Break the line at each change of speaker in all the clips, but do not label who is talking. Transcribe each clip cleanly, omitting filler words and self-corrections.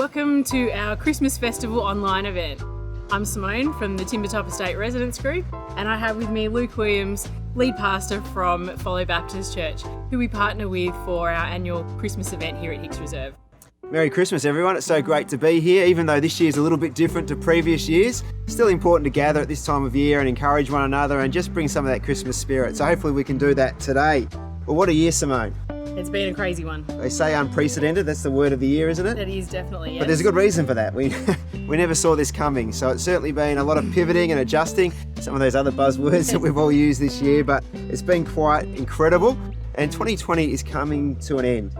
welcome to our Christmas Festival online event. I'm Simone from the Timbertop Estate Residents Group, and I have with me Luke Williams, lead pastor from Follow Baptist Church, who we partner with for our annual Christmas event here at Hicks Reserve.
Merry Christmas, everyone. It's so great to be here. Even though this year's a little bit different to previous years, still important to gather at this time of year and encourage one another and just bring some of that Christmas spirit. So hopefully we can do that today. Well, what a year, Simone.
It's been a crazy one.
They say unprecedented. That's the word of the year, isn't it?
It is, definitely, yes.
But there's a good reason for that. We never saw this coming. So it's certainly been a lot of pivoting and adjusting, some of those other buzzwords that we've all used this year, but it's been quite incredible. And 2020 is coming to an end.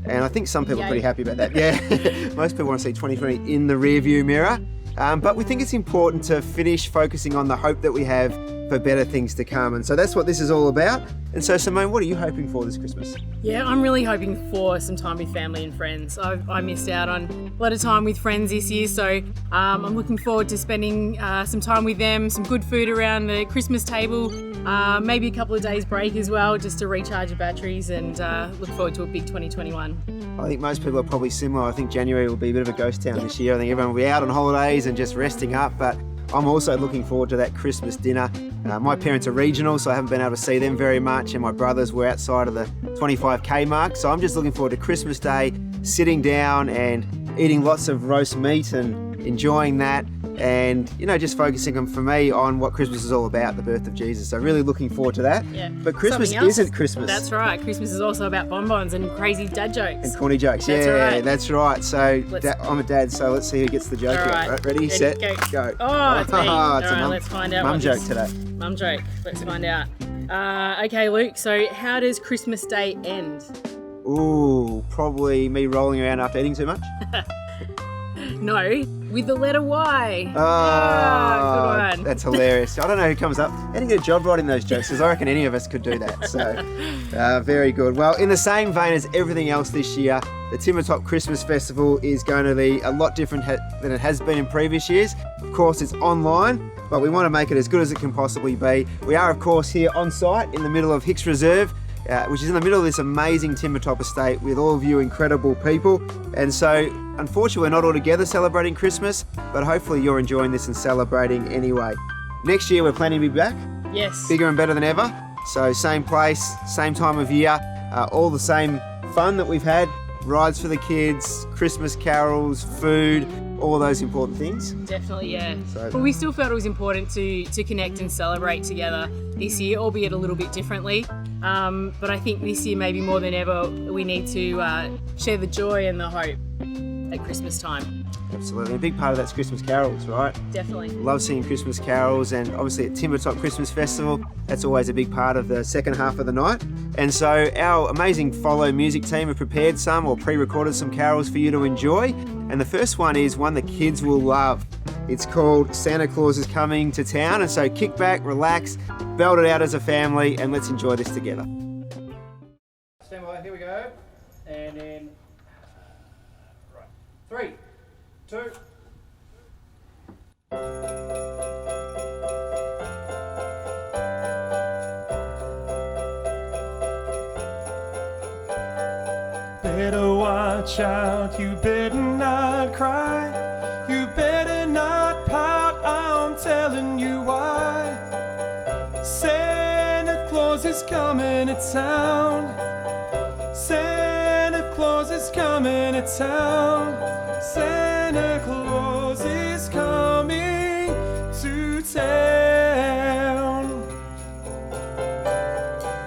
And I think some people are pretty happy about that. Yeah, most people want to see 2020 in the rearview mirror. But we think it's important to finish focusing on the hope that we have for better things to come. And so that's what this is all about. And so, Simone, what are you hoping for this Christmas?
Yeah, I'm really hoping for some time with family and friends. I missed out on a lot of time with friends this year, so I'm looking forward to spending some time with them, some good food around the Christmas table, maybe a couple of days break as well, just to recharge the batteries, and look forward to a big 2021.
I think most people are probably similar. I think January will be a bit of a ghost town this year. I think everyone will be out on holidays and just resting up, but I'm also looking forward to that Christmas dinner. My parents are regional, so I haven't been able to see them very much, and my brothers were outside of the 25k mark, so I'm just looking forward to Christmas Day, sitting down and eating lots of roast meat and enjoying that, and just focusing for me on what Christmas is all about, the birth of Jesus. So really looking forward to that.
Yeah.
But Christmas isn't Christmas.
That's right. Christmas is also about bonbons and crazy dad jokes.
And corny jokes. That's right. So I'm a dad, so let's see who gets the joke.
Right.
Ready, set, go.
Oh, it's me. All
it's
right, let's find out.
Mum joke today.
Mum joke. Let's find out. Okay, Luke, so how does Christmas Day end?
Ooh, probably me rolling around after eating too much.
No, with the letter Y.
Oh,
good one.
That's hilarious. I don't know who comes up. How do you get a job writing those jokes? Because I reckon any of us could do that. So, very good. Well, in the same vein as everything else this year, the Timbertop Christmas Festival is going to be a lot different than it has been in previous years. Of course, it's online, but we want to make it as good as it can possibly be. We are, of course, here on site in the middle of Hicks Reserve, which is in the middle of this amazing Timbertop estate with all of you incredible people. And so, unfortunately, we're not all together celebrating Christmas, but hopefully you're enjoying this and celebrating anyway. Next year, we're planning to be back.
Yes.
Bigger and better than ever. So same place, same time of year, all the same fun that we've had, rides for the kids, Christmas carols, food, all those important things.
Definitely, yeah. But we still felt it was important to connect and celebrate together this year, albeit a little bit differently. But I think this year, maybe more than ever, we need to share the joy and the hope at Christmas time.
Absolutely. A big part of that's Christmas carols, right?
Definitely.
Love singing Christmas carols, and obviously at Timbertop Christmas Festival, that's always a big part of the second half of the night. And so our amazing Follow music team have prepared some or pre-recorded some carols for you to enjoy. And the first one is one the kids will love. It's called Santa Claus is Coming to Town. And so kick back, relax, belt it out as a family, and let's enjoy this together. Stand by, here we go. And then, right, 3, 2.
Better watch out, you better not cry, you better not pout, I'm telling you why. Santa Claus is coming to town, Santa Claus is coming to town, Santa Claus is coming to town.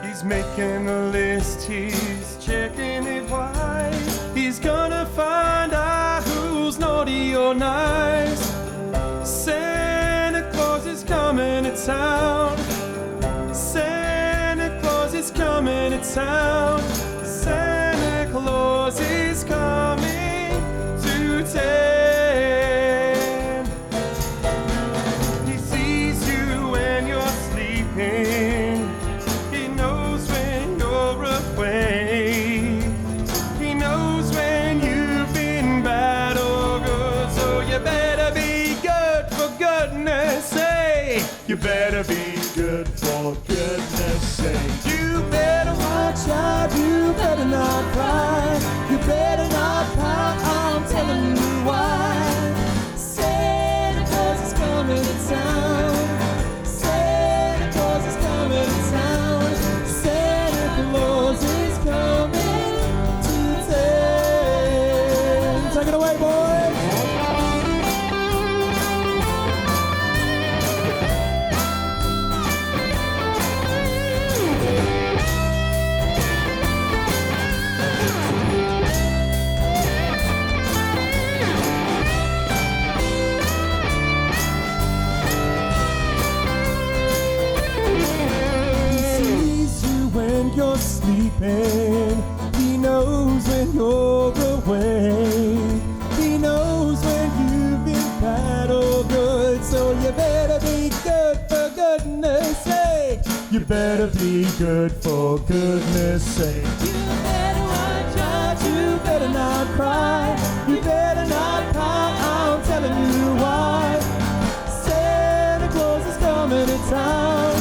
He's making a list, he's checking it wide. He's gonna find out who's naughty or nice. Santa Claus is coming to town, Santa Claus is coming to town, Santa Claus is coming to town. He sees you when you're sleeping, he knows when you're awake, he knows when you've been bad or good, so you better be good for goodness sake. You better be good for goodness sake. You better watch out, you better not cry, you better not pout, I'm telling you why. when you're away. He knows when you've been bad or good. So you better be good for goodness sake. You better be good for goodness sake. You better watch out, you better not cry. You better not cry, I'm telling you why. Santa Claus is coming to town.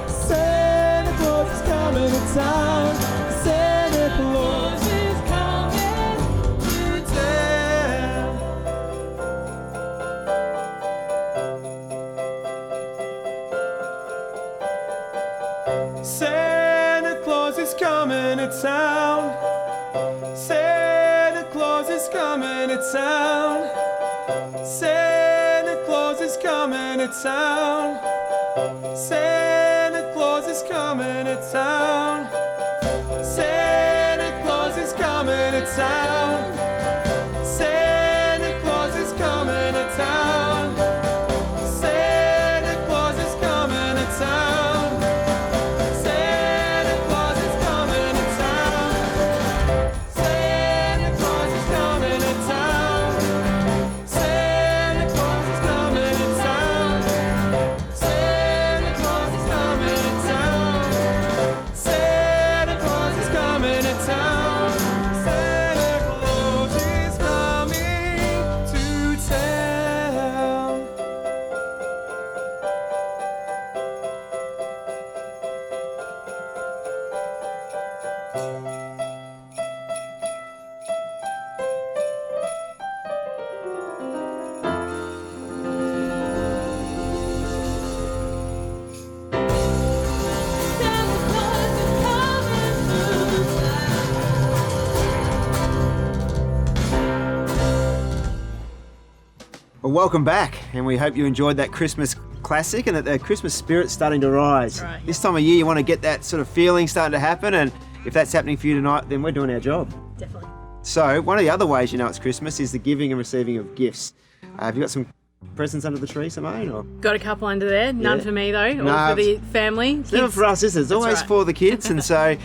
Santa Claus is coming to town. Santa Claus is coming to town. Santa Claus is coming to town. Santa Claus is coming to town. Santa Claus is coming to town. Santa Claus is coming to town. Santa Claus is coming to town. Santa Claus is coming to town. Santa Claus is coming to town. Santa Claus is coming to town. Santa Claus is coming to town. Santa Claus is coming to town. Santa Claus is coming to town. Santa Claus is coming to town. Santa Claus is coming to town.
Well, welcome back, and we hope you enjoyed that Christmas classic and that the Christmas spirit's starting to rise.
That's right.
This time of year, you want to get that sort of feeling starting to happen, and if that's happening for you tonight, then we're doing our job.
Definitely.
So, one of the other ways you know it's Christmas is the giving and receiving of gifts. Have you got some presents under the tree, Simone? Or?
Got a couple under there. None
Yeah.
for me though.
No,
All for the family.
It's never for us, is it? It's always
right.
for the kids. And so,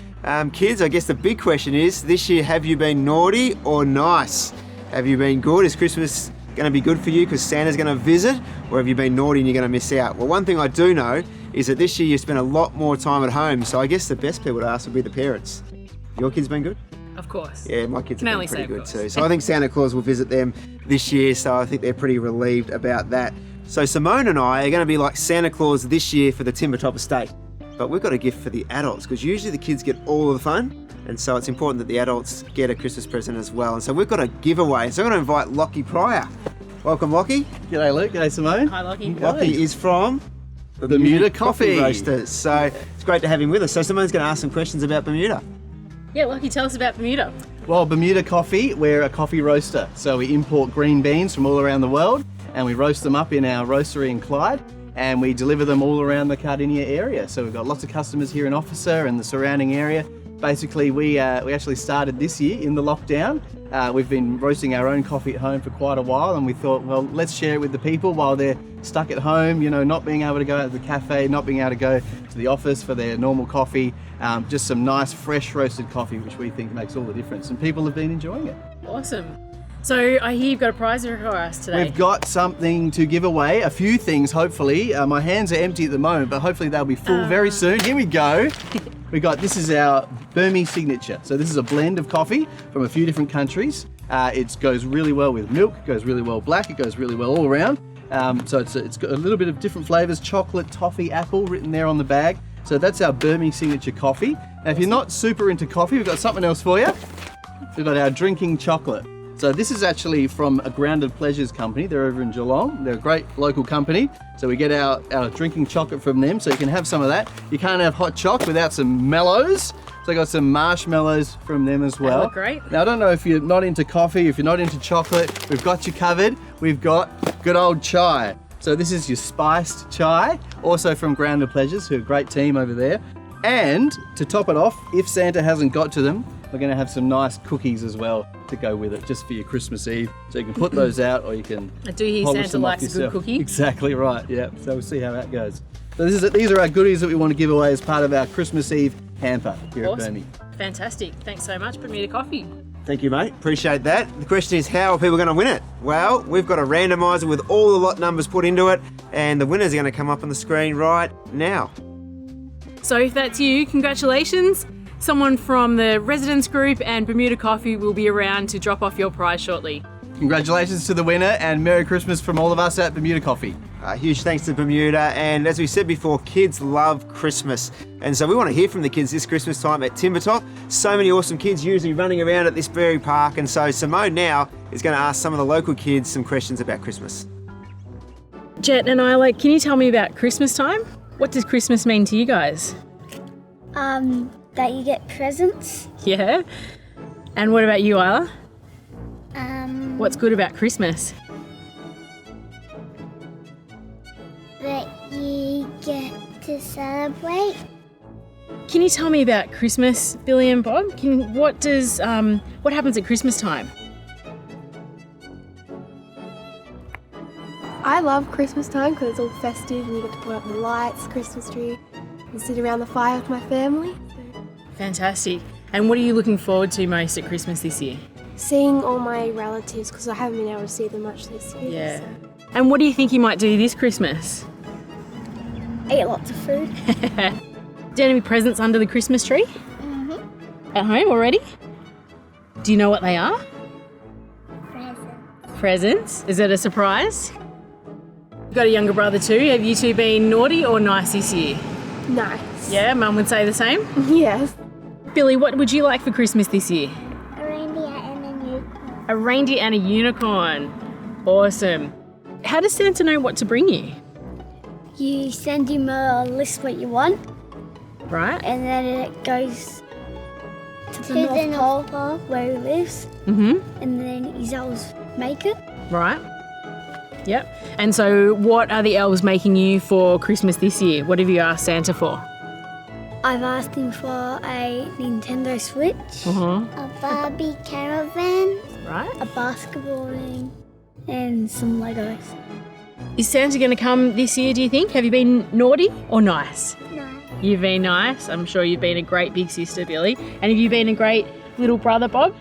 kids, I guess the big question is, this year, have you been naughty or nice? Have you been good? Is Christmas going to be good for you because Santa's going to visit? Or have you been naughty and you're going to miss out? Well, one thing I do know is that this year you spent a lot more time at home. So I guess the best people to ask would be the parents. Your kids been good?
Of course.
Yeah, my kids
Can
have
only
been pretty
say, of
good
course.
too. So I think Santa Claus will visit them this year, so I think they're pretty relieved about that. So Simone and I are going to be like Santa Claus this year for the Timbertop estate. But we've got a gift for the adults, because usually the kids get all of the fun, and so it's important that the adults get a Christmas present as well. And so we've got a giveaway. So I'm going to invite Lockie Pryor. Welcome, Lockie.
G'day Luke, g'day Simone.
Hi, Lockie.
Lockie is from
Bermuda Coffee.
Roasters. So it's great to have him with us. So Simone's going to ask some questions about Bermuda.
Yeah, Lockie, tell us about Bermuda.
Well, Bermuda Coffee, we're a coffee roaster. So we import green beans from all around the world and we roast them up in our roastery in Clyde and we deliver them all around the Cardinia area. So we've got lots of customers here in Officer and the surrounding area. Basically, we actually started this year in the lockdown. We've been roasting our own coffee at home for quite a while, and we thought, well, let's share it with the people while they're stuck at home, you know, not being able to go out to the cafe, not being able to go to the office for their normal coffee. Just some nice, fresh roasted coffee, which we think makes all the difference, and people have been enjoying it.
Awesome. So I hear you've got a prize for us today.
We've got something to give away, a few things, hopefully. My hands are empty at the moment, but hopefully they'll be full very soon. Here we go. This is our Burmese signature. So this is a blend of coffee from a few different countries. It goes really well with milk, it goes really well black, it goes really well all around. So it's got a little bit of different flavors, chocolate, toffee, apple written there on the bag. So that's our Burmese signature coffee. Now if you're not super into coffee, we've got something else for you. We've got our drinking chocolate. So this is actually from a Grounded Pleasures company. They're over in Geelong. They're a great local company. So we get our drinking chocolate from them, so you can have some of that. You can't have hot choc without some mellows. So I got some marshmallows from them as well.
look great.
Now I don't know if you're not into coffee, if you're not into chocolate, we've got you covered. We've got good old chai. So this is your spiced chai, also from Grounded Pleasures, who are a great team over there. And to top it off, if Santa hasn't got to them, we're going to have some nice cookies as well to go with it, just for your Christmas Eve. So you can put those out, or you can
I do hear
polish
Santa
them off
likes a good
yourself.
cookie.
Exactly right, yeah. So we'll see how that goes. So these are our goodies that we want to give away as part of our Christmas Eve hamper here at
Awesome.
Burmese.
Fantastic. Thanks so much, Bermuda Coffee.
Thank you, mate. Appreciate that. The question is, how are people going to win it? Well, we've got a randomizer with all the lot numbers put into it, and the winners are going to come up on the screen right now.
So if that's you, congratulations. Someone from the residence group and Bermuda Coffee will be around to drop off your prize shortly.
Congratulations to the winner and Merry Christmas from all of us at Bermuda Coffee.
Huge thanks to Bermuda, and as we said before, kids love Christmas, and so we want to hear from the kids this Christmas time at Timbertop. So many awesome kids usually running around at this very park, and so Simone now is going to ask some of the local kids some questions about Christmas.
Jet and Isla, can you tell me about Christmas time? What does Christmas mean to you guys?
That you get presents.
Yeah? And what about you, Isla?
Um,
What's good about Christmas?
that you get to celebrate.
Can you tell me about Christmas, Billy and Bob? What happens at Christmas time?
I love Christmas time because it's all festive and you get to put up the lights, Christmas tree, and sit around the fire with my family.
Fantastic. And what are you looking forward to most at Christmas this year?
Seeing all my relatives because I haven't been able to see them much this year.
Yeah.
So.
And what do you think you might do this Christmas?
Eat lots of food.
Do you have any presents under the Christmas tree?
Mm-hmm.
At home already? Do you know what they are?
Presents.
Presents? Is it a surprise? You've got a younger brother too. Have you two been naughty or nice this year?
Nice.
Yeah, Mum would say the same.
Yes.
Billy, what would you like for Christmas this year?
A reindeer and a unicorn.
A reindeer and a unicorn. Awesome. How does Santa know what to bring you?
You send him a list what you want,
Right?
and then it goes to the North Pole where he lives,
Mm-hmm.
and then his elves make it.
Right. Yep. And so what are the elves making you for Christmas this year? What have you asked Santa for?
I've asked him for a Nintendo Switch,
Uh-huh.
a Barbie caravan,
Right.
a basketball ring, and some Legos.
Is Santa going to come this year, do you think? Have you been naughty or nice?
No.
You've been nice. I'm sure you've been a great big sister, Billy. And have you been a great little brother, Bob?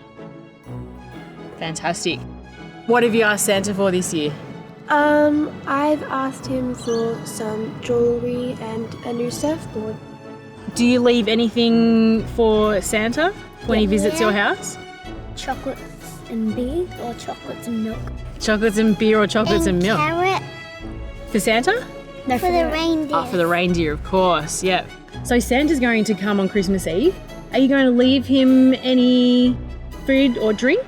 Fantastic. What have you asked Santa for this year?
I've asked him for some jewellery and a new surfboard.
Do you leave anything for Santa when he visits your
Yeah.
house?
Chocolates and beer, or chocolates and milk.
Chocolates and beer or chocolates and milk?
Carrot
For Santa?
no, for the reindeer.
Oh, for the reindeer, of course, yep. So Santa's going to come on Christmas Eve. Are you going to leave him any food or drink?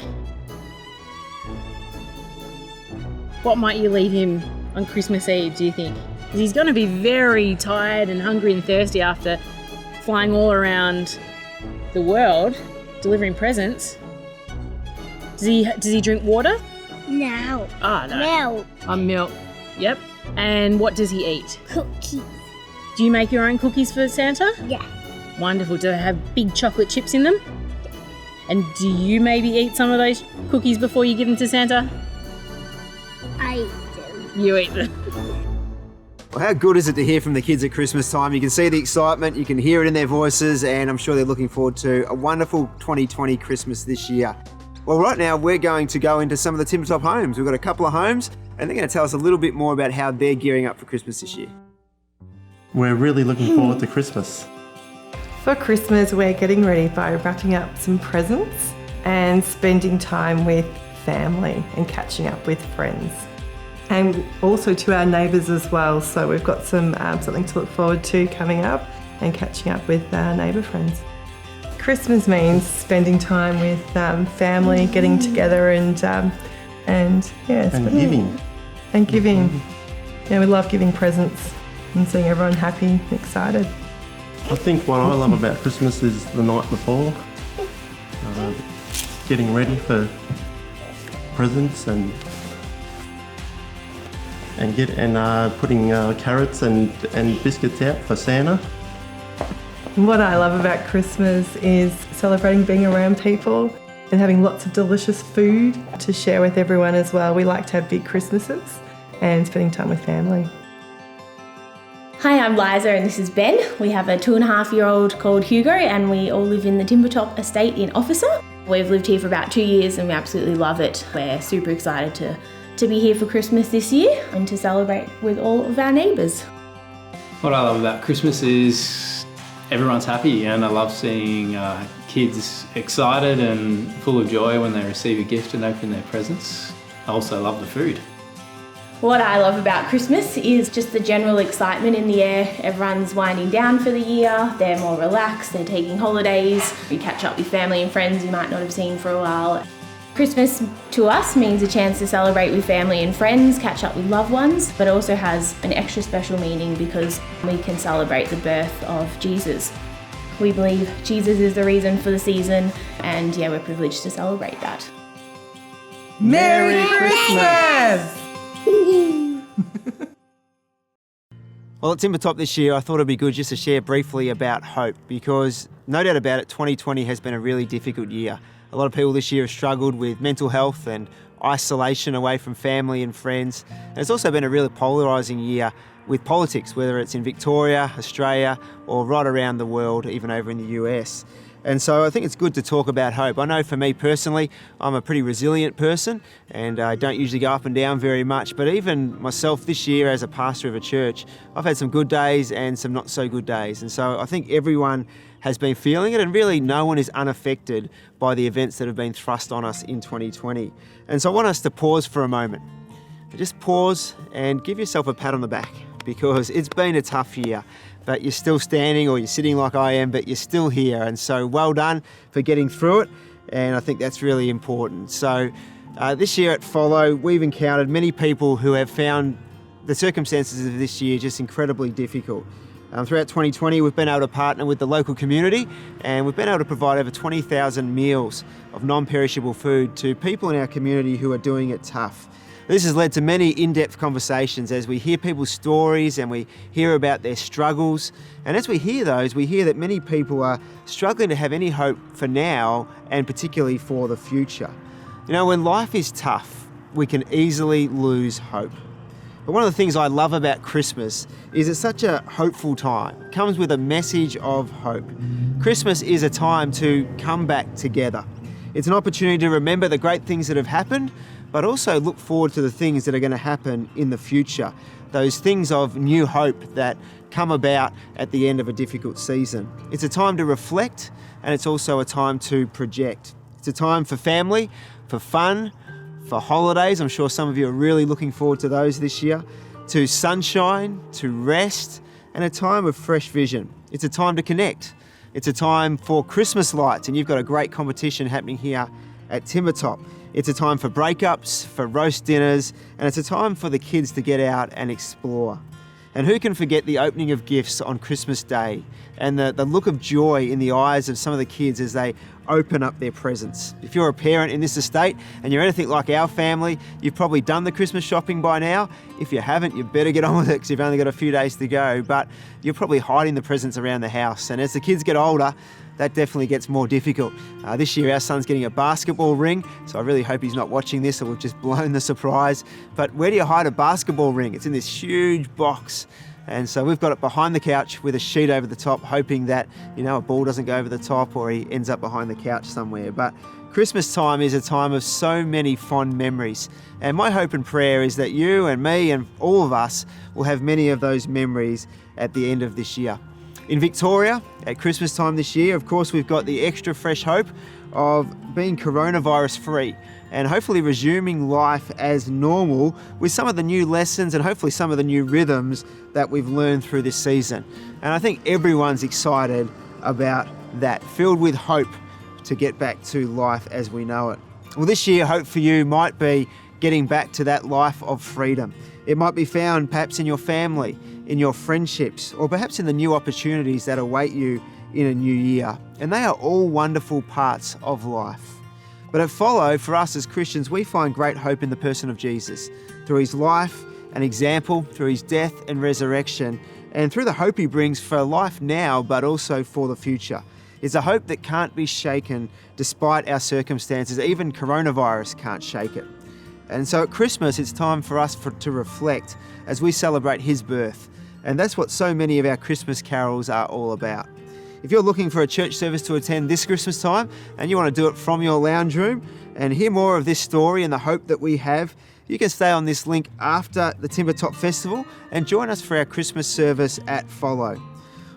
What might you leave him on Christmas Eve, do you think? 'Cause he's going to be very tired and hungry and thirsty after flying all around the world, delivering presents. Does he drink water?
No.
Ah, no.
Milk.
Milk. Yep. And what does he eat?
Cookies.
Do you make your own cookies for Santa?
Yeah.
Wonderful. Do they have big chocolate chips in them? And do you maybe eat some of those cookies before you give them to Santa?
I do.
You eat them.
Well, how good is it to hear from the kids at Christmas time? You can see the excitement, you can hear it in their voices, and I'm sure they're looking forward to a wonderful 2020 Christmas this year. Well, right now we're going to go into some of the Timbertop homes. We've got a couple of homes, and they're going to tell us a little bit more about how they're gearing up for Christmas this year.
We're really looking forward to Christmas.
For Christmas, we're getting ready by wrapping up some presents and spending time with family and catching up with friends. And also to our neighbours as well. So we've got some something to look forward to coming up and catching up with our neighbour friends. Christmas means spending time with family, getting together and yeah,
And giving.
And giving. Yeah, we love giving presents and seeing everyone happy and excited.
I think what I love about Christmas is the night before, getting ready for presents and putting carrots and biscuits out for Santa.
What I love about Christmas is celebrating being around people and having lots of delicious food to share with everyone as well. We like to have big Christmases and spending time with family.
Hi, I'm Liza and this is Ben. We have a 2.5-year-old called Hugo and we all live in the Timbertop estate in Officer. We've lived here for about 2 years and we absolutely love it. We're super excited to be here for Christmas this year and to celebrate with all of our neighbours.
What I love about Christmas is everyone's happy, and I love seeing kids excited and full of joy when they receive a gift and open their presents. I also love the food.
What I love about Christmas is just the general excitement in the air. Everyone's winding down for the year, they're more relaxed, they're taking holidays. You catch up with family and friends you might not have seen for a while. Christmas to us means a chance to celebrate with family and friends, catch up with loved ones, but also has an extra special meaning because we can celebrate the birth of Jesus. We believe Jesus is the reason for the season, and yeah, we're privileged to celebrate that.
Merry Christmas!
Well, at Timbertop this year, I thought it'd be good just to share briefly about hope, because no doubt about it, 2020 has been a really difficult year. A lot of people this year have struggled with mental health and isolation away from family and friends. And it's also been a really polarising year with politics, whether it's in Victoria, Australia, or right around the world, even over in the US. And so I think it's good to talk about hope. I know for me personally, I'm a pretty resilient person and I don't usually go up and down very much, but even myself this year as a pastor of a church, I've had some good days and some not so good days. And so I think everyone has been feeling it, and really no one is unaffected by the events that have been thrust on us in 2020. And so I want us to pause for a moment. Just pause and give yourself a pat on the back, because it's been a tough year. But you're still standing, or you're sitting like I am, but you're still here. And so well done for getting through it. And I think that's really important. So this year at Follow, we've encountered many people who have found the circumstances of this year just incredibly difficult. Throughout 2020, we've been able to partner with the local community, and we've been able to provide over 20,000 meals of non-perishable food to people in our community who are doing it tough. This has led to many in-depth conversations as we hear people's stories and we hear about their struggles. And as we hear those, we hear that many people are struggling to have any hope for now, and particularly for the future. You know, when life is tough, we can easily lose hope. But one of the things I love about Christmas is it's such a hopeful time. It comes with a message of hope. Christmas is a time to come back together. It's an opportunity to remember the great things that have happened, but also look forward to the things that are going to happen in the future. Those things of new hope that come about at the end of a difficult season. It's a time to reflect, and it's also a time to project. It's a time for family, for fun, for holidays. I'm sure some of you are really looking forward to those this year. To sunshine, to rest, and a time of fresh vision. It's a time to connect. It's a time for Christmas lights, and you've got a great competition happening here at Timbertop. It's a time for breakups, for roast dinners, and it's a time for the kids to get out and explore. And who can forget the opening of gifts on Christmas Day and the look of joy in the eyes of some of the kids as they open up their presents. If you're a parent in this estate and you're anything like our family, you've probably done the Christmas shopping by now. If you haven't, you better get on with it because you've only got a few days to go. But you're probably hiding the presents around the house. And as the kids get older, that definitely gets more difficult. This year our son's getting a basketball ring, so I really hope he's not watching this or we've just blown the surprise. But where do you hide a basketball ring? It's in this huge box. And so we've got it behind the couch with a sheet over the top, hoping that, you know, a ball doesn't go over the top or he ends up behind the couch somewhere. But Christmas time is a time of so many fond memories. And my hope and prayer is that you and me and all of us will have many of those memories at the end of this year. In Victoria, at Christmas time this year, of course, we've got the extra fresh hope of being coronavirus free and hopefully resuming life as normal with some of the new lessons and hopefully some of the new rhythms that we've learned through this season. And I think everyone's excited about that, filled with hope to get back to life as we know it. Well, this year, hope for you might be getting back to that life of freedom. It might be found perhaps in your family, in your friendships, or perhaps in the new opportunities that await you in a new year. And they are all wonderful parts of life. But at Follow, for us as Christians, we find great hope in the person of Jesus, through his life and example, through his death and resurrection, and through the hope he brings for life now, but also for the future. It's a hope that can't be shaken despite our circumstances. Even coronavirus can't shake it. And so at Christmas, it's time for us to reflect as we celebrate his birth. And that's what so many of our Christmas carols are all about. If you're looking for a church service to attend this Christmas time and you want to do it from your lounge room and hear more of this story and the hope that we have, you can stay on this link after the Timbertop Festival and join us for our Christmas service at Follow.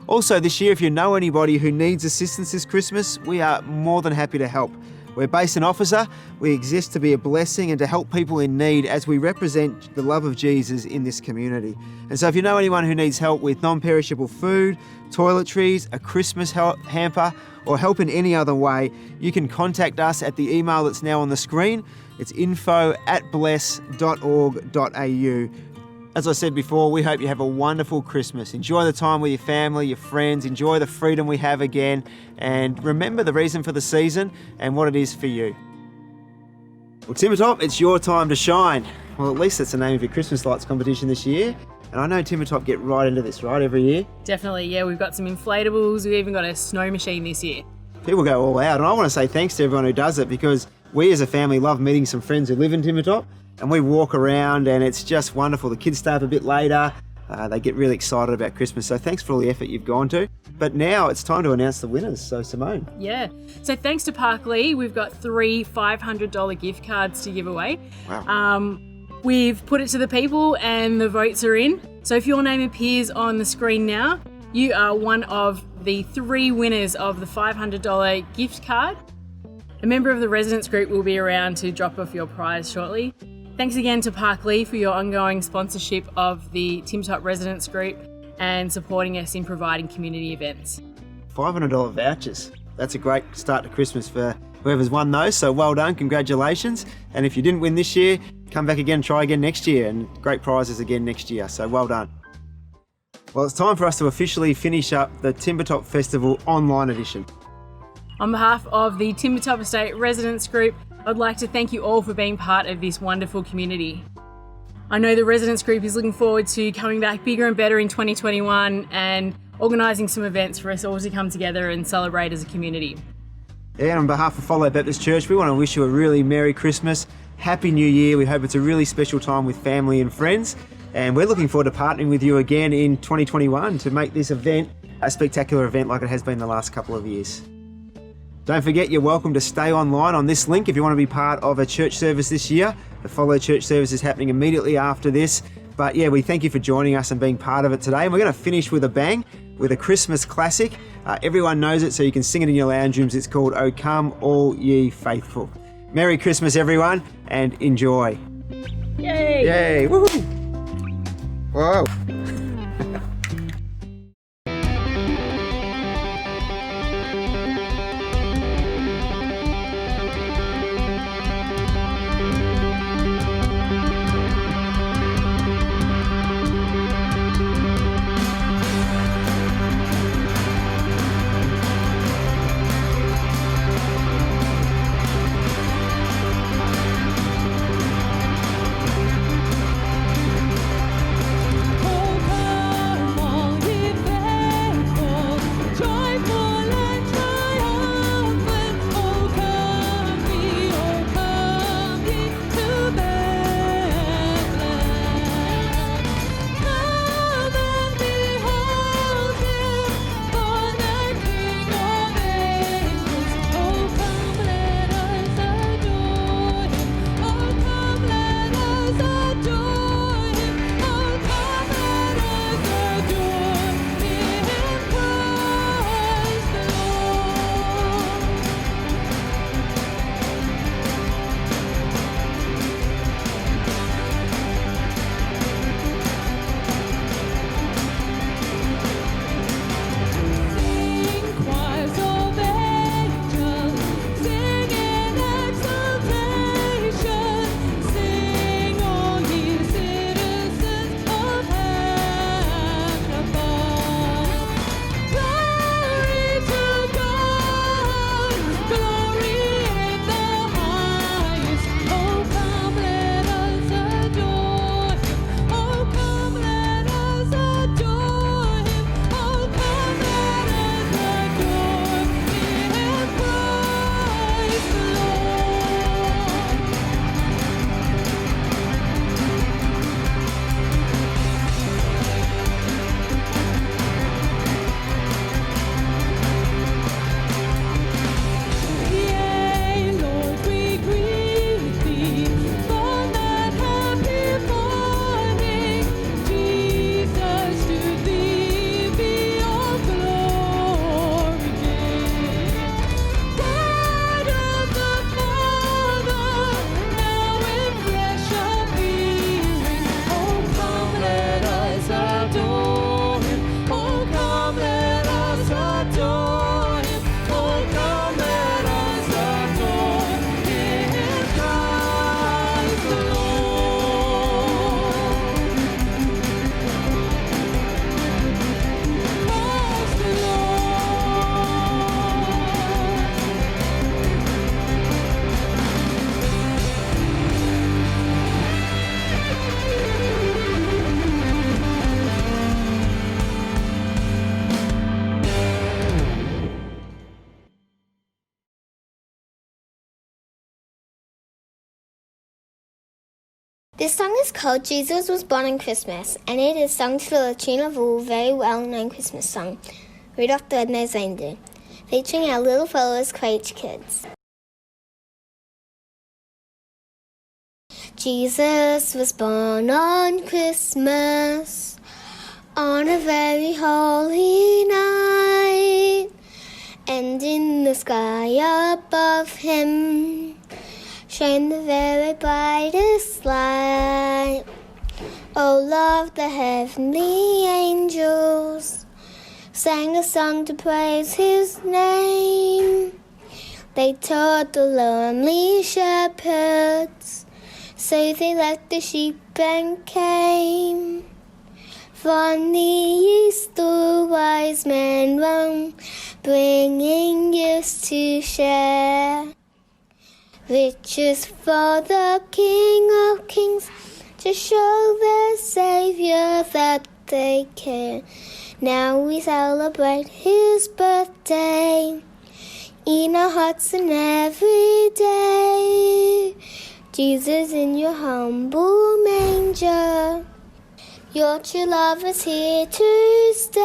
Also this year, if you know anybody who needs assistance this Christmas, we are more than happy to help. We're based in Officer. We exist to be a blessing and to help people in need as we represent the love of Jesus in this community. And so if you know anyone who needs help with non-perishable food, toiletries, a Christmas hamper, or help in any other way, you can contact us at the email that's now on the screen. It's info@bless.org.au. As I said before, we hope you have a wonderful Christmas. Enjoy the time with your family, your friends, enjoy the freedom we have again, and remember the reason for the season and what it is for you. Well, Timbertop, it's your time to shine. Well, at least that's the name of your Christmas lights competition this year. And I know Timbertop get right into this, right, every year?
Definitely, yeah. We've got some inflatables. We've even got a snow machine this year.
People go all out, and I want to say thanks to everyone who does it, because we as a family love meeting some friends who live in Timbertop. And we walk around and it's just wonderful. The kids stay up a bit later. They get really excited about Christmas. So thanks for all the effort you've gone to. But now it's time to announce the winners. So Simone.
Yeah. So thanks to Parkley, we've got 3 $500 gift cards to give away.
Wow.
We've put it to the people and the votes are in. So if your name appears on the screen now, you are one of the 3 winners of the $500 gift card. A member of the residence group will be around to drop off your prize shortly. Thanks again to Parkley for your ongoing sponsorship of the Timbertop Residence Group and supporting us in providing community events.
$500 vouchers. That's a great start to Christmas for whoever's won those. So well done, congratulations. And if you didn't win this year, come back again, try again next year, and great prizes again next year. So well done. Well, it's time for us to officially finish up the Timbertop Festival online edition.
On behalf of the Timbertop Estate Residence Group, I'd like to thank you all for being part of this wonderful community. I know the Residence Group is looking forward to coming back bigger and better in 2021 and organising some events for us all to come together and celebrate as a community.
Yeah, and on behalf of Follow Baptist Church, we want to wish you a really Merry Christmas, Happy New Year. We hope it's a really special time with family and friends. And we're looking forward to partnering with you again in 2021 to make this event a spectacular event like it has been the last couple of years. Don't forget, you're welcome to stay online on this link if you want to be part of a church service this year. The Follow Church service is happening immediately after this. But yeah, we thank you for joining us and being part of it today. And we're going to finish with a bang with a Christmas classic. Everyone knows it, so you can sing it in your lounge rooms. It's called "O Come All Ye Faithful." Merry Christmas, everyone, and enjoy.
Yay!
Yay! Woohoo! Whoa!
Oh,
This song is called Jesus Was Born on Christmas, and it is sung to the tune of a very well-known Christmas song, Rudolph the Red-Nosed Reindeer, featuring our little followers, Quaich Kids. Jesus was born on Christmas, on a very holy night, and in the sky above him shone the very brightest light. Oh, love, the heavenly angels sang a song to praise his name. They taught the lonely shepherds, so they left the sheep and came. From the east the wise men roam, bringing gifts to share. Riches for the King of Kings, to show the Saviour that they care. Now we celebrate his birthday in our hearts and every day. Jesus in your humble manger, your true love is here to stay.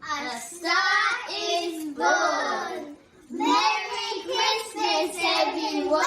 A star is born. Merry Christmas, everyone!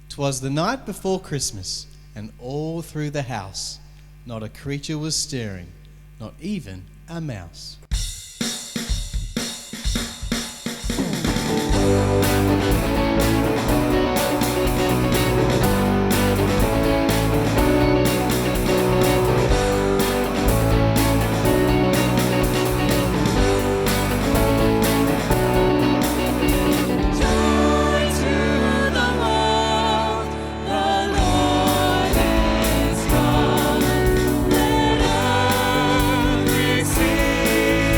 "'Twas the night before Christmas, and all through the house not a creature was stirring, not even a mouse.
Let earth receive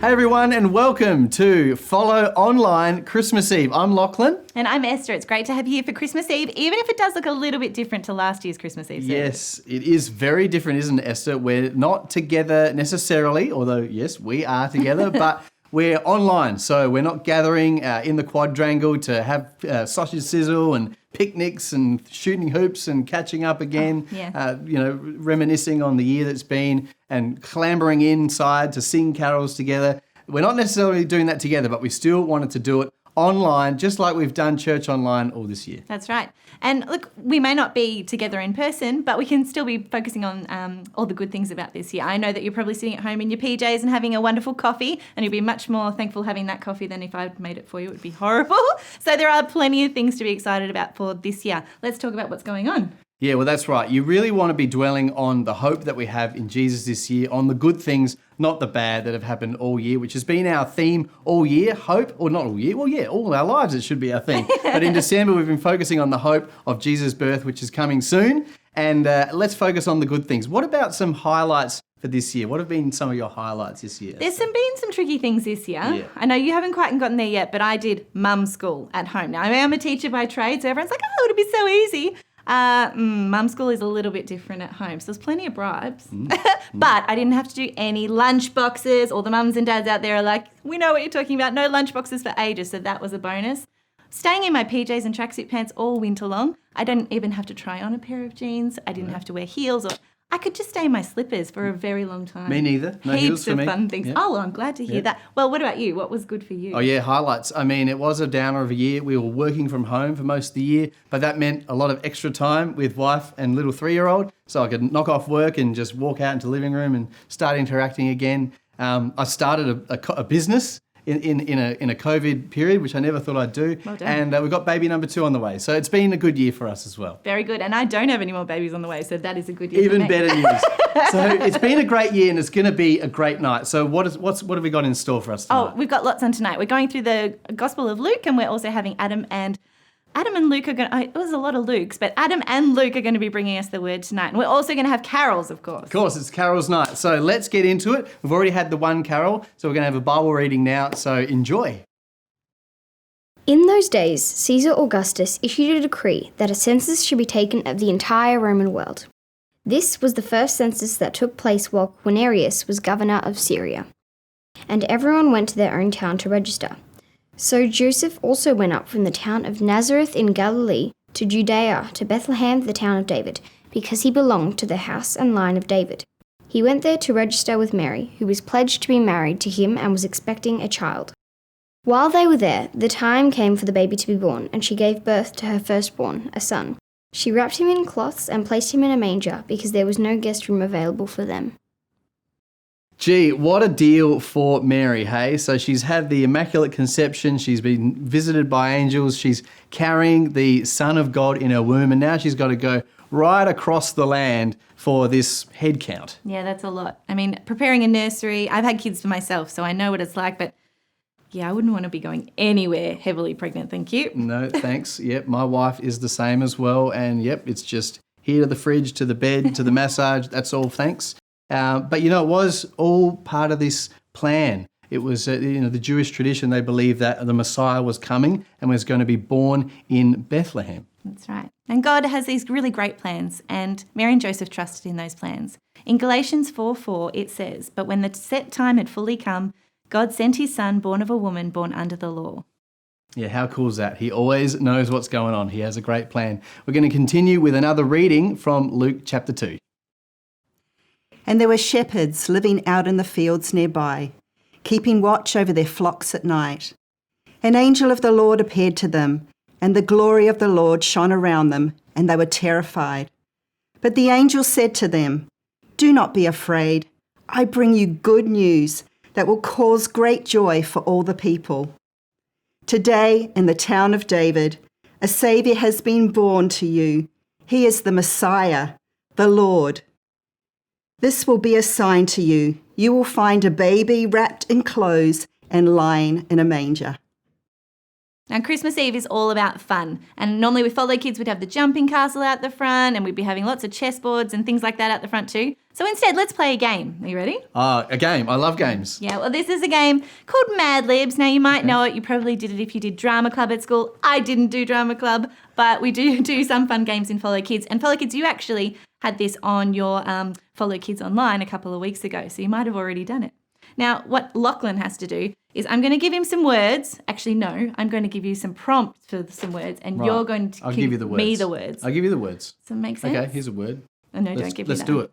Hey everyone, and welcome to Follow Online Christmas Eve. I'm Lachlan.
And I'm Esther. It's great to have you here for Christmas Eve, even if it does look a little bit different to last year's Christmas Eve.
Yes, it is very different, isn't it, Esther? We're not together necessarily, although, yes, we are together, but we're online. So we're not gathering in the quadrangle to have sausage sizzle and picnics and shooting hoops and catching up again, reminiscing on the year that's been and clambering inside to sing carols together. We're not necessarily doing that together, but we still wanted to do it online, just like we've done church online all this year.
That's right. And look, we may not be together in person, but we can still be focusing on all the good things about this year. I know that you're probably sitting at home in your PJs and having a wonderful coffee, and you'll be much more thankful having that coffee than if I'd made it for you. It would be horrible. So there are plenty of things to be excited about for this year. Let's talk about what's going on.
Yeah, well, that's right. You really want to be dwelling on the hope that we have in Jesus this year, on the good things, not the bad that have happened all year, which has been our theme all year, hope, or not all year, well, yeah, all our lives it should be our theme. But in December, we've been focusing on the hope of Jesus' birth, which is coming soon. And let's focus on the good things. What about some highlights for this year? What have been some of your highlights this year?
There's been some tricky things this year.
Yeah.
I know you haven't quite gotten there yet, but I did mum school at home. Now, I am a teacher by trade, so everyone's like, oh, it'll be so easy. Mum school is a little bit different at home, so there's plenty of bribes. But I didn't have to do any lunch boxes. All the mums and dads out there are like, we know what you're talking about. No lunch boxes for ages, so that was a bonus. Staying in my PJs and tracksuit pants all winter long. I didn't even have to try on a pair of jeans. I didn't have to wear heels, or I could just stay in my slippers for a very long time.
Me neither. No heels
Heaps
for
of
me.
fun things.
Yeah.
Oh, well, I'm glad to hear that. Well, what about you? What was good for you?
Oh yeah, highlights. I mean, it was a downer of a year. We were working from home for most of the year, but that meant a lot of extra time with wife and little 3-year-old, so I could knock off work and just walk out into the living room and start interacting again. I started a business in a COVID period, which I never thought I'd do.
Well done.
And we've got baby number 2 on the way. So it's been a good year for us as well.
Very good. And I don't have any more babies on the way, so that is a good year for
Even
me.
better news. So it's been a great year and it's going to be a great night. So what have we got in store for us tonight?
Oh, we've got lots on tonight. We're going through the Gospel of Luke, and we're also having Adam and Luke are going to, it was a lot of Lukes, but Adam and Luke are going to be bringing us the word tonight. And we're also going to have carols, of course.
Of course, it's Carol's night. So let's get into it. We've already had the one carol, so we're going to have a Bible reading now. So enjoy.
In those days, Caesar Augustus issued a decree that a census should be taken of the entire Roman world. This was the first census that took place while Quirinius was governor of Syria. And everyone went to their own town to register. So Joseph also went up from the town of Nazareth in Galilee to Judea, to Bethlehem, the town of David, because he belonged to the house and line of David. He went there to register with Mary, who was pledged to be married to him and was expecting a child. While they were there, the time came for the baby to be born, and she gave birth to her firstborn, a son. She wrapped him in cloths and placed him in a manger because there was no guest room available for them.
Gee, what a deal for Mary, hey? So she's had the Immaculate Conception, she's been visited by angels, she's carrying the Son of God in her womb, and now she's got to go right across the land for this head count.
Yeah, that's a lot. I mean, preparing a nursery, I've had kids for myself, so I know what it's like, but yeah, I wouldn't want to be going anywhere heavily pregnant, thank you.
No, thanks. Yep, my wife is the same as well, and yep, it's just here to the fridge, to the bed, to the massage, that's all thanks. But you know, it was all part of this plan. It was, the Jewish tradition, they believed that the Messiah was coming and was going to be born in Bethlehem.
That's right. And God has these really great plans, and Mary and Joseph trusted in those plans. In Galatians 4:4, it says, "But when the set time had fully come, God sent his son, born of a woman, born under the law."
Yeah, how cool is that? He always knows what's going on. He has a great plan. We're going to continue with another reading from Luke chapter 2.
And there were shepherds living out in the fields nearby, keeping watch over their flocks at night. An angel of the Lord appeared to them, and the glory of the Lord shone around them, and they were terrified. But the angel said to them, "Do not be afraid. I bring you good news that will cause great joy for all the people. Today, in the town of David, a Saviour has been born to you. He is the Messiah, the Lord. This will be a sign to you. You will find a baby wrapped in clothes and lying in a manger."
Now, Christmas Eve is all about fun. And normally with Follow Kids, we'd have the jumping castle out the front and we'd be having lots of chessboards and things like that out the front too. So instead, let's play a game. Are you ready?
A game. I love games.
Yeah, well, this is a game called Mad Libs. Now, you might know it. You probably did it if you did drama club at school. I didn't do drama club, but we do some fun games in Follow Kids. And Follow Kids, you actually had this on your Follow Kids online a couple of weeks ago, so you might have already done it. Now, what Lachlan has to do is I'm going to give him some words. Actually, no, I'm going to give you some prompts for some words, and you're going to
give you the words.
me the words.
I'll give you the words.
Does that make sense?
Okay, here's a word.
Oh, no, don't give me that.
Let's do it.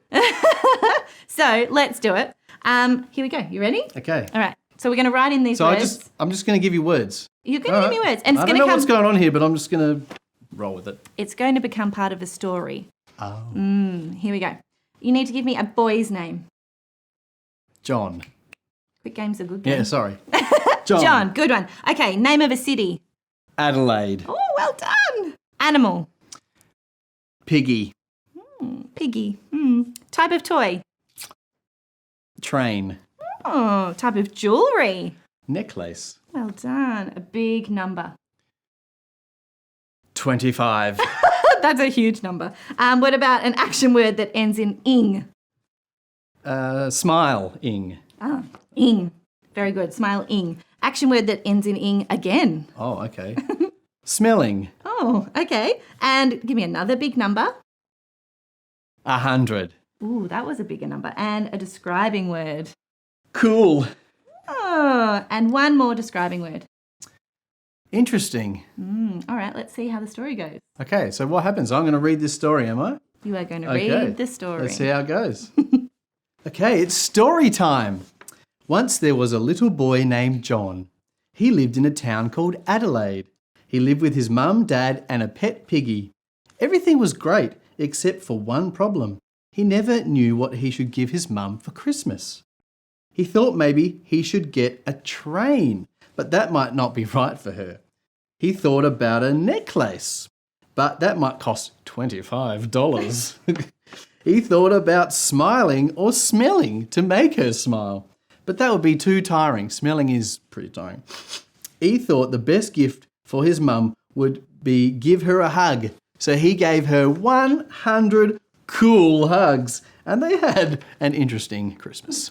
So let's do it. Here we go. You ready?
Okay.
All right. So we're going to write in these words.
I'm just going to give you words.
You're going to give me words. And it's
I
going
don't
to
know what's going on here, but I'm just going to roll with it.
It's going to become part of a story.
Oh.
Here we go. You need to give me a boy's name.
John.
Quick game's a good game.
Yeah, sorry.
John, good one. Okay, name of a city.
Adelaide.
Oh, well done. Animal.
Piggy.
Piggy. Type of toy.
Train.
Oh, type of jewellery.
Necklace.
Well done. A big number.
25.
That's a huge number. What about an action word that ends in ing?
Smile-ing.
Ah, ing. Very good. Smile ing. Action word that ends in ing again.
Oh, okay. Smelling.
Oh, okay. And give me another big number.
100.
Ooh, that was a bigger number. And a describing word.
Cool.
Oh, and one more describing word.
Interesting.
All right, let's see how the story goes.
Okay, so what happens? I'm going to read this story, am I?
You are going to read the story.
Let's see how it goes. Okay, it's story time. Once there was a little boy named John. He lived in a town called Adelaide. He lived with his mum, dad, and a pet piggy. Everything was great, except for one problem. He never knew what he should give his mum for Christmas. He thought maybe he should get a train, but that might not be right for her. He thought about a necklace, but that might cost $25. He thought about smiling or smelling to make her smile, but that would be too tiring. Smelling is pretty tiring. He thought the best gift for his mum would be give her a hug, so he gave her 100 cool hugs, and they had an interesting Christmas.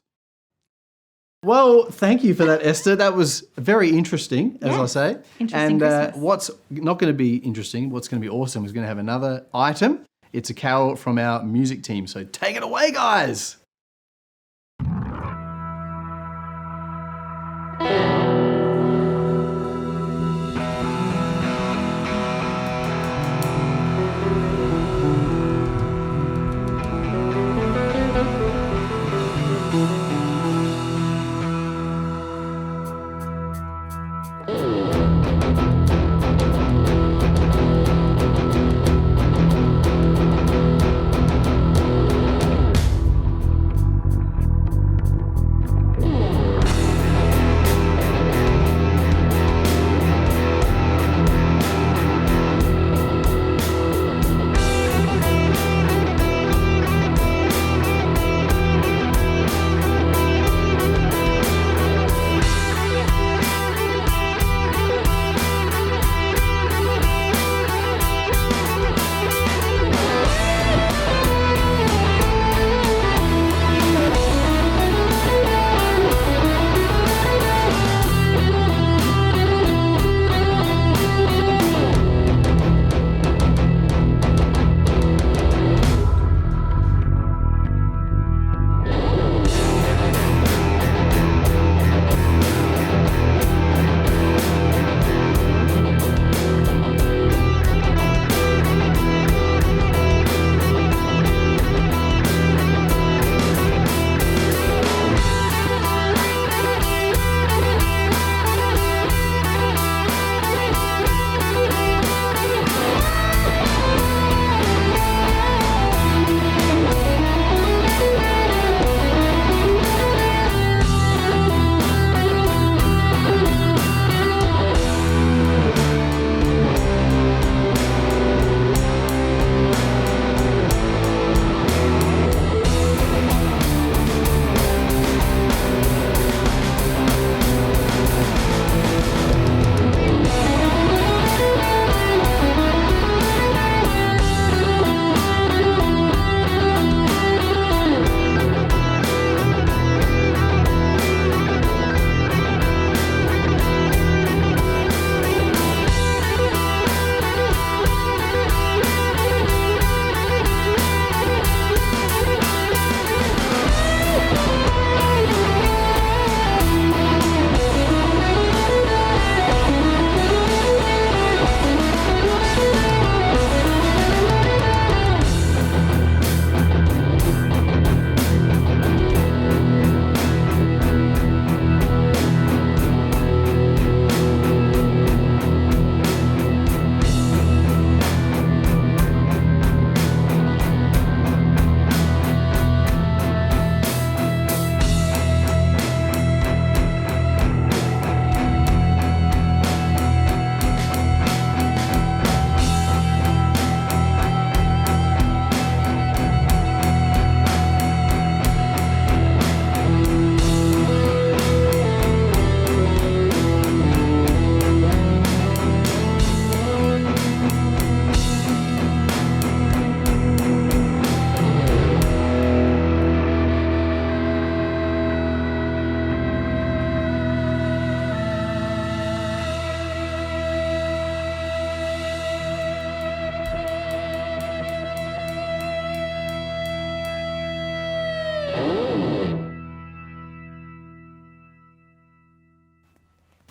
Well, thank you for that, Esther. That was very interesting, as I say.
Interesting Christmas.
What's not going to be interesting, what's going to be awesome is going to have another item. It's a carol from our music team. So take it away, guys.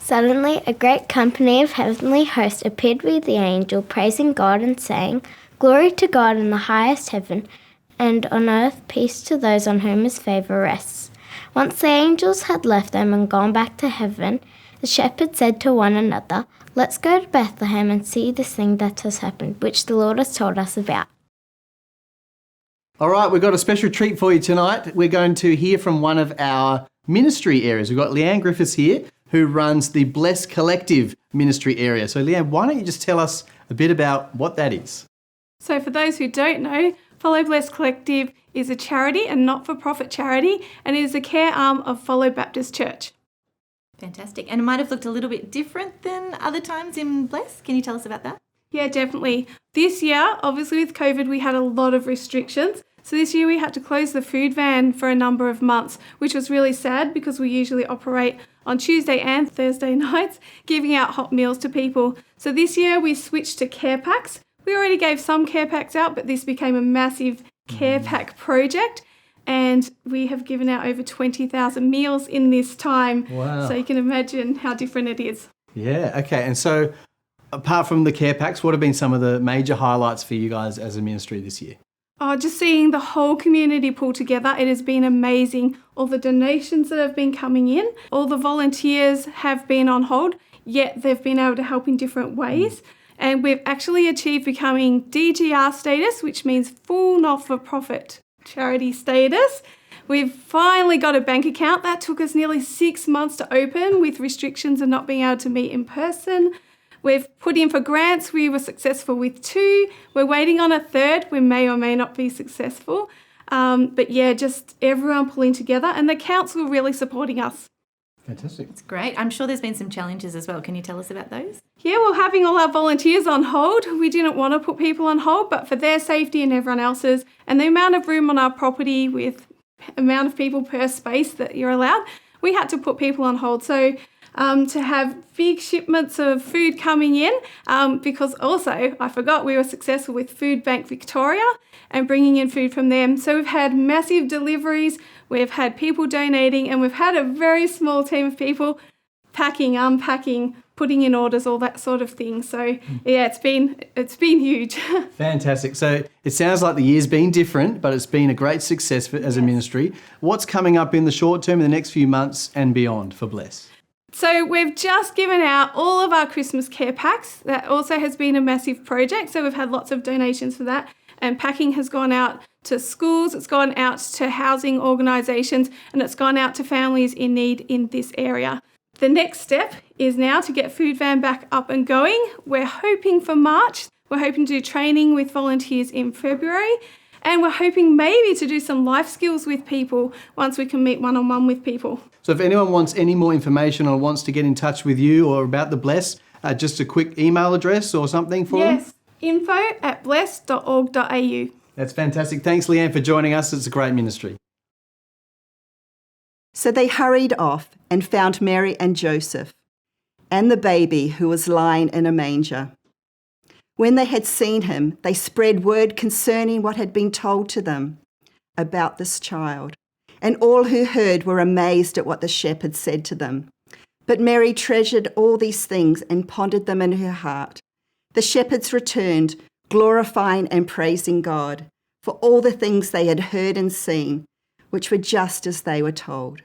Suddenly, a great company of heavenly hosts appeared with the angel, praising God and saying, "Glory to God in the highest heaven, and on earth peace to those on whom his favour rests." Once the angels had left them and gone back to heaven, the shepherds said to one another, "Let's go to Bethlehem and see this thing that has happened, which the Lord has told us about."
All right, we've got a special treat for you tonight. We're going to hear from one of our ministry areas. We've got Leanne Griffiths here, who runs the Bless Collective ministry area. So Leanne, why don't you just tell us a bit about what that is?
So for those who don't know, Follow Bless Collective is a charity, a not-for-profit charity, and it is a care arm of Follow Baptist Church.
Fantastic. And it might have looked a little bit different than other times in Bless. Can you tell us about that?
Yeah, definitely. This year, obviously with COVID, we had a lot of restrictions. So this year we had to close the food van for a number of months, which was really sad because we usually operate on Tuesday and Thursday nights, giving out hot meals to people. So this year we switched to care packs. We already gave some care packs out, but this became a massive care pack project. And we have given out over 20,000 meals in this time.
Wow.
So you can imagine how different it is.
Yeah, okay. And so apart from the care packs, what have been some of the major highlights for you guys as a ministry this year?
Oh, just seeing the whole community pull together, it has been amazing. All the donations that have been coming in, all the volunteers have been on hold, yet they've been able to help in different ways. And we've actually achieved becoming DGR status, which means full not-for-profit charity status. We've finally got a bank account. That took us nearly 6 months to open with restrictions and not being able to meet in person. We've put in for grants. We were successful with 2. We're waiting on a 3rd. We may or may not be successful. But yeah, just everyone pulling together and the council really supporting us.
Fantastic.
It's great. I'm sure there's been some challenges as well. Can you tell us about those?
Yeah, well, having all our volunteers on hold, we didn't want to put people on hold, but for their safety and everyone else's, and the amount of room on our property with amount of people per space that you're allowed, we had to put people on hold. So to have big shipments of food coming in, because also, I forgot, we were successful with Food Bank Victoria and bringing in food from them. So we've had massive deliveries, we've had people donating, and we've had a very small team of people packing, unpacking, putting in orders, all that sort of thing. So yeah, it's been huge.
Fantastic. So it sounds like the year's been different, but it's been a great success as a ministry. What's coming up in the short term, in the next few months and beyond for Bless?
So we've just given out all of our Christmas care packs. That also has been a massive project. So we've had lots of donations for that. And packing has gone out to schools, it's gone out to housing organisations, and it's gone out to families in need in this area. The next step is now to get Food Van back up and going. We're hoping for March. We're hoping to do training with volunteers in February. And we're hoping maybe to do some life skills with people once we can meet one-on-one with people.
So if anyone wants any more information or wants to get in touch with you or about the Bless, just a quick email address or something for them?
Yes, info@bless.org.au.
That's fantastic. Thanks, Leanne, for joining us. It's a great ministry.
So they hurried off and found Mary and Joseph and the baby who was lying in a manger. When they had seen him, they spread word concerning what had been told to them about this child. And all who heard were amazed at what the shepherds said to them. But Mary treasured all these things and pondered them in her heart. The shepherds returned, glorifying and praising God for all the things they had heard and seen, which were just as they were told.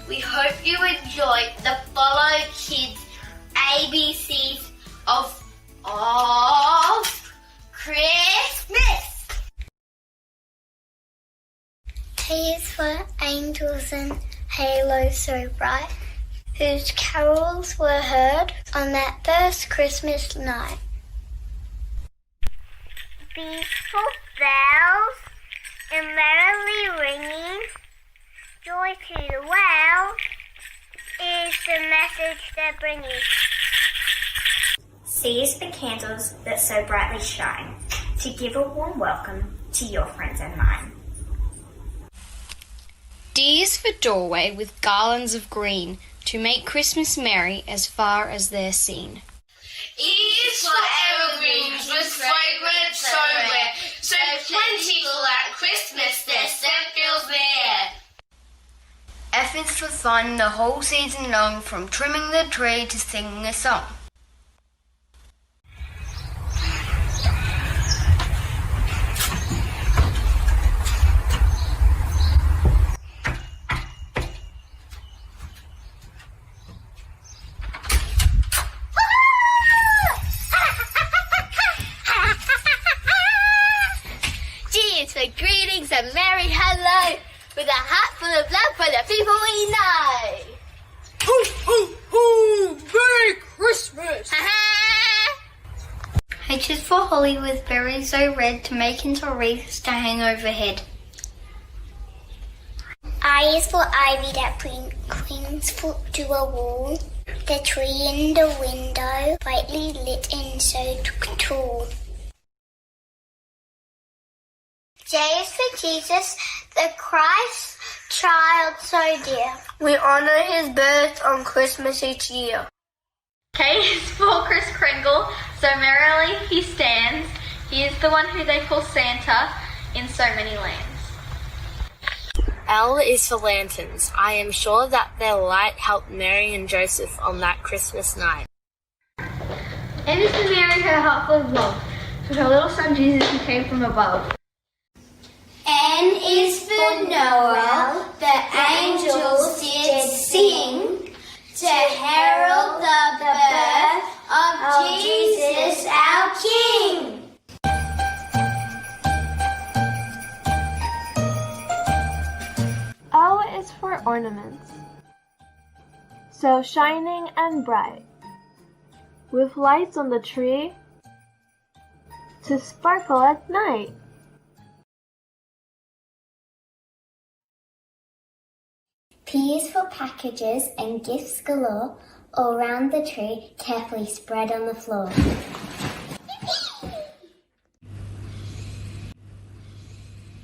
We hope you enjoyed the Follow Kids ABCs of Christmas.
Tears for angels and halos so bright, whose carols were heard on that first Christmas night.
Peaceful bells and merrily ringing, joy to the world is the message they're bringing.
Seize the candles that so brightly shine to give a warm welcome to your friends and mine.
D is for doorway with garlands of green to make Christmas merry as far as they're seen.
E is for evergreens with fragrance so rare, so plentiful at Christmas, there's circles there.
F is for fun the whole season long, from trimming the tree to singing a song.
G is for greetings and merry hello, with a hat full of love for the people we know.
Hoo, hoo, hoo! Merry Christmas! H is for holly with berries so red to make into wreaths to hang overhead.
I is for ivy that clings to a wall. The tree in the window, brightly lit and so tall.
J is for Jesus, the Christ child so dear. We honour his birth on Christmas each year.
K is for Kris Kringle, so merrily he stands. He is the one who they call Santa in so many lands.
L is for lanterns. I am sure that their light helped Mary and Joseph on that Christmas night.
N is for Mary, her heart full of love, for her little son Jesus who came from above.
N is for Noel, the angels did sing to herald the birth of Jesus our King.
O is for ornaments, so shining and bright, with lights on the tree to sparkle at night.
P is for packages and gifts galore, all round the tree, carefully spread on the floor.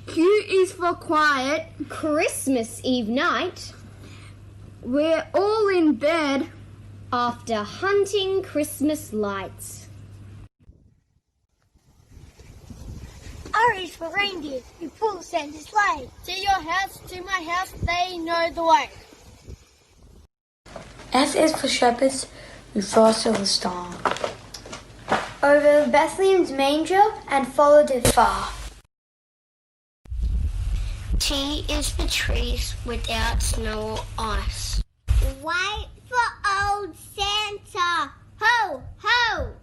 Q is for quiet Christmas Eve night. We're all in bed after hunting Christmas lights.
R is for reindeer who pull Santa's sleigh. To your house, to my house, they know the way.
S is for shepherds who foster the star over Bethlehem's manger and followed it far.
T is for trees without snow or ice. Wait for old Santa. Ho, ho!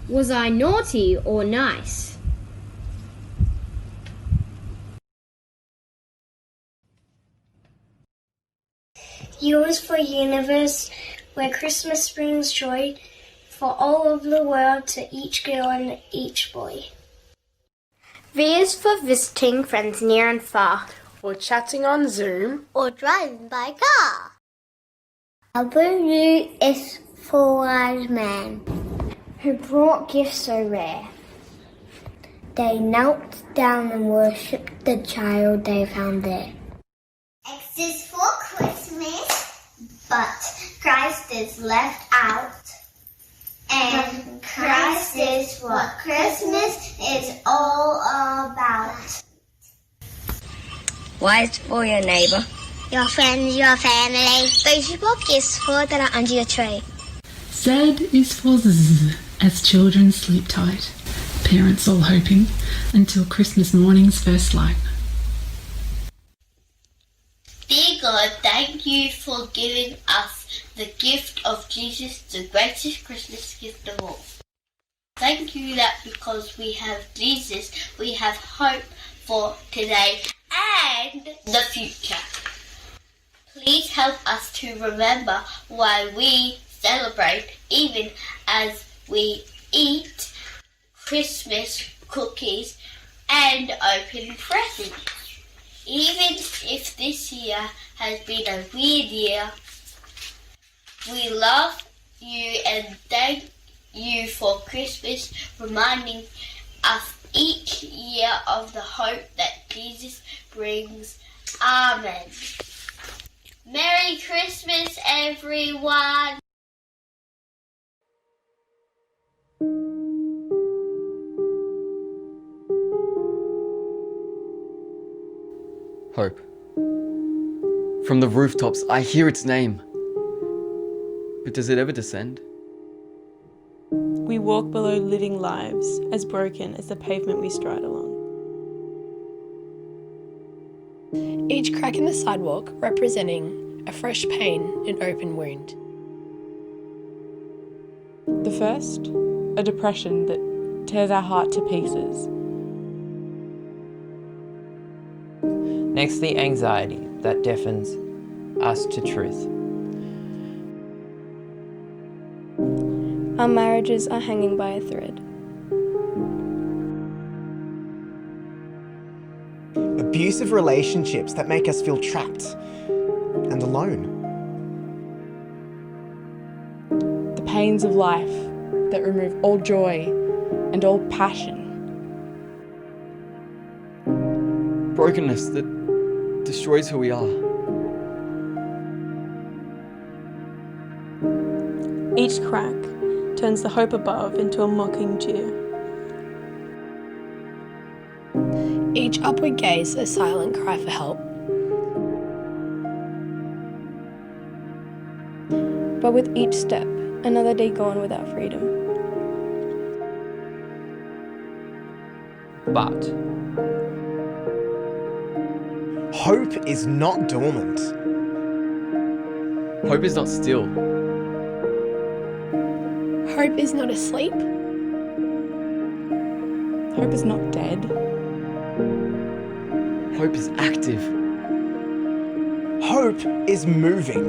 Was I naughty or nice?
U is for universe, where Christmas brings joy for all of the world to each girl and each boy.
V is for visiting friends near and far,
or chatting on Zoom,
or driving by car.
U is for wise men, who brought gifts so rare. They knelt down and worshipped the child they found there.
X is for Christmas, but Christ is left out. And Christ is what Christmas is all about.
Y is for your neighbour.
Your friends, your family. Those you bought gifts for that are under your tree.
Z is for Z, as children sleep tight, parents all hoping until Christmas morning's first light.
Dear God, thank you for giving us the gift of Jesus, the greatest Christmas gift of all. Thank you that because we have Jesus, we have hope for today and the future. Please help us to remember why we celebrate even as we eat Christmas cookies and open presents. Even if this year has been a weird year, we love you and thank you for Christmas, reminding us each year of the hope that Jesus brings. Amen. Merry Christmas, everyone.
hope. From the rooftops, I hear its name. But does it ever descend?
We walk below living lives, as broken as the pavement we stride along.
Each crack in the sidewalk representing a fresh pain and open wound.
The first, a depression that tears our heart to pieces.
Next, the anxiety that deafens us to truth.
Our marriages are hanging by a thread.
Abusive relationships that make us feel trapped and alone.
The pains of life that remove all joy and all passion.
Brokenness that destroys who we are.
Each crack turns the hope above into a mocking jeer.
Each upward gaze a silent cry for help.
But with each step, another day gone without freedom.
But
hope is not dormant.
Hope is not still.
Hope is not asleep.
Hope is not dead.
Hope is active.
Hope is moving.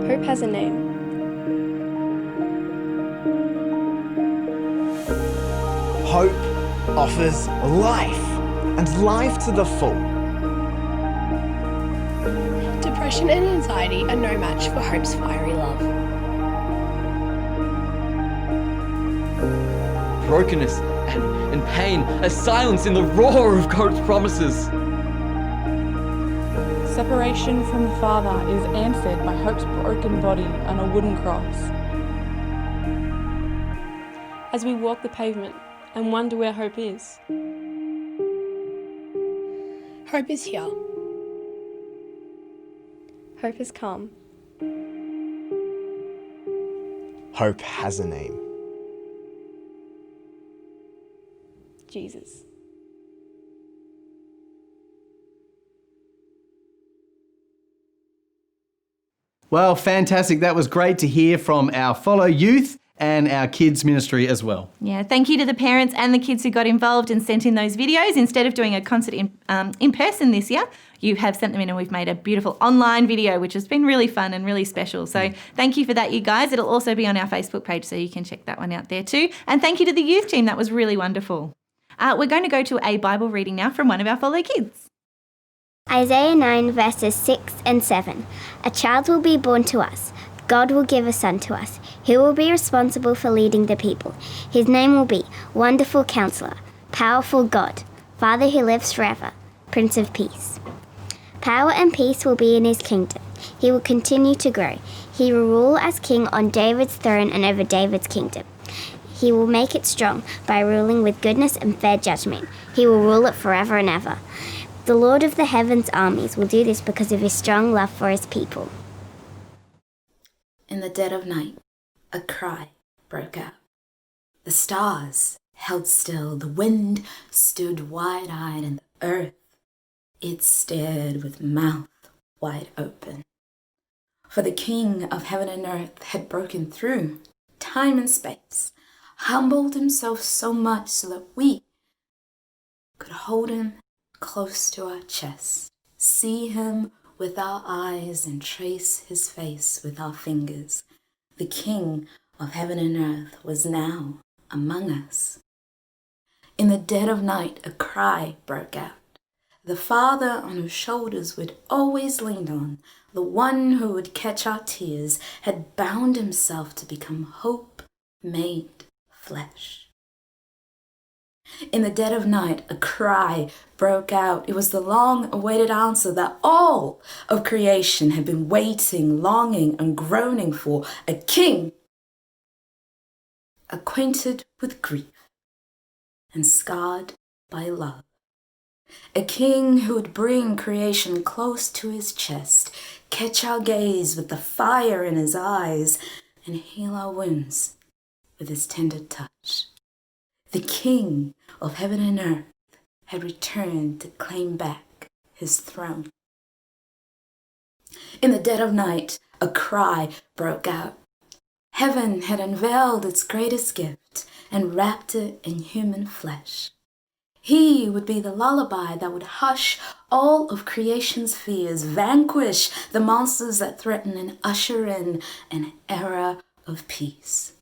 Hope has a name.
Hope offers life, and life to the full.
Depression and anxiety are no match for hope's fiery love.
Brokenness and pain, a silence in the roar of hope's promises.
Separation from the Father is answered by hope's broken body on a wooden cross. As we walk the pavement and wonder where hope is.
Hope is here.
Hope has come.
Hope has a name.
Jesus.
Well, fantastic. That was great to hear from our Follow Youth and our kids ministry as well.
Yeah, thank you to the parents and the kids who got involved and sent in those videos. Instead of doing a concert in person this year, you have sent them in and we've made a beautiful online video, which has been really fun and really special. So thank you for that, you guys. It'll also be on our Facebook page, so you can check that one out there too. And thank you to the youth team. That was really wonderful. We're going to go to a Bible reading now from one of our Follow Kids.
Isaiah 9 verses 6 and 7. A child will be born to us. God will give a son to us. He will be responsible for leading the people. His name will be Wonderful Counselor, Powerful God, Father who lives forever, Prince of Peace. Power and peace will be in his kingdom. He will continue to grow. He will rule as king on David's throne and over David's kingdom. He will make it strong by ruling with goodness and fair judgment. He will rule it forever and ever. The Lord of the heavens' armies will do this because of his strong love for his people.
In the dead of night, a cry broke out. The stars held still, the wind stood wide-eyed, and the earth, it stared with mouth wide open. For the King of heaven and earth had broken through time and space, humbled himself so much so that we could hold him close to our chest, see him with our eyes and trace his face with our fingers. The King of heaven and earth was now among us. In the dead of night, a cry broke out. The Father on whose shoulders we'd always leaned on, the one who would catch our tears, had bound himself to become hope made flesh. In the dead of night, a cry broke out. It was the long-awaited answer that all of creation had been waiting, longing, and groaning for. A king acquainted with grief and scarred by love. A king who would bring creation close to his chest, catch our gaze with the fire in his eyes, and heal our wounds with his tender touch. The king of heaven and earth had returned to claim back his throne. In the dead of night, a cry broke out. Heaven had unveiled its greatest gift and wrapped it in human flesh. He would be the lullaby that would hush all of creation's fears, vanquish the monsters that threaten, and usher in an era of peace.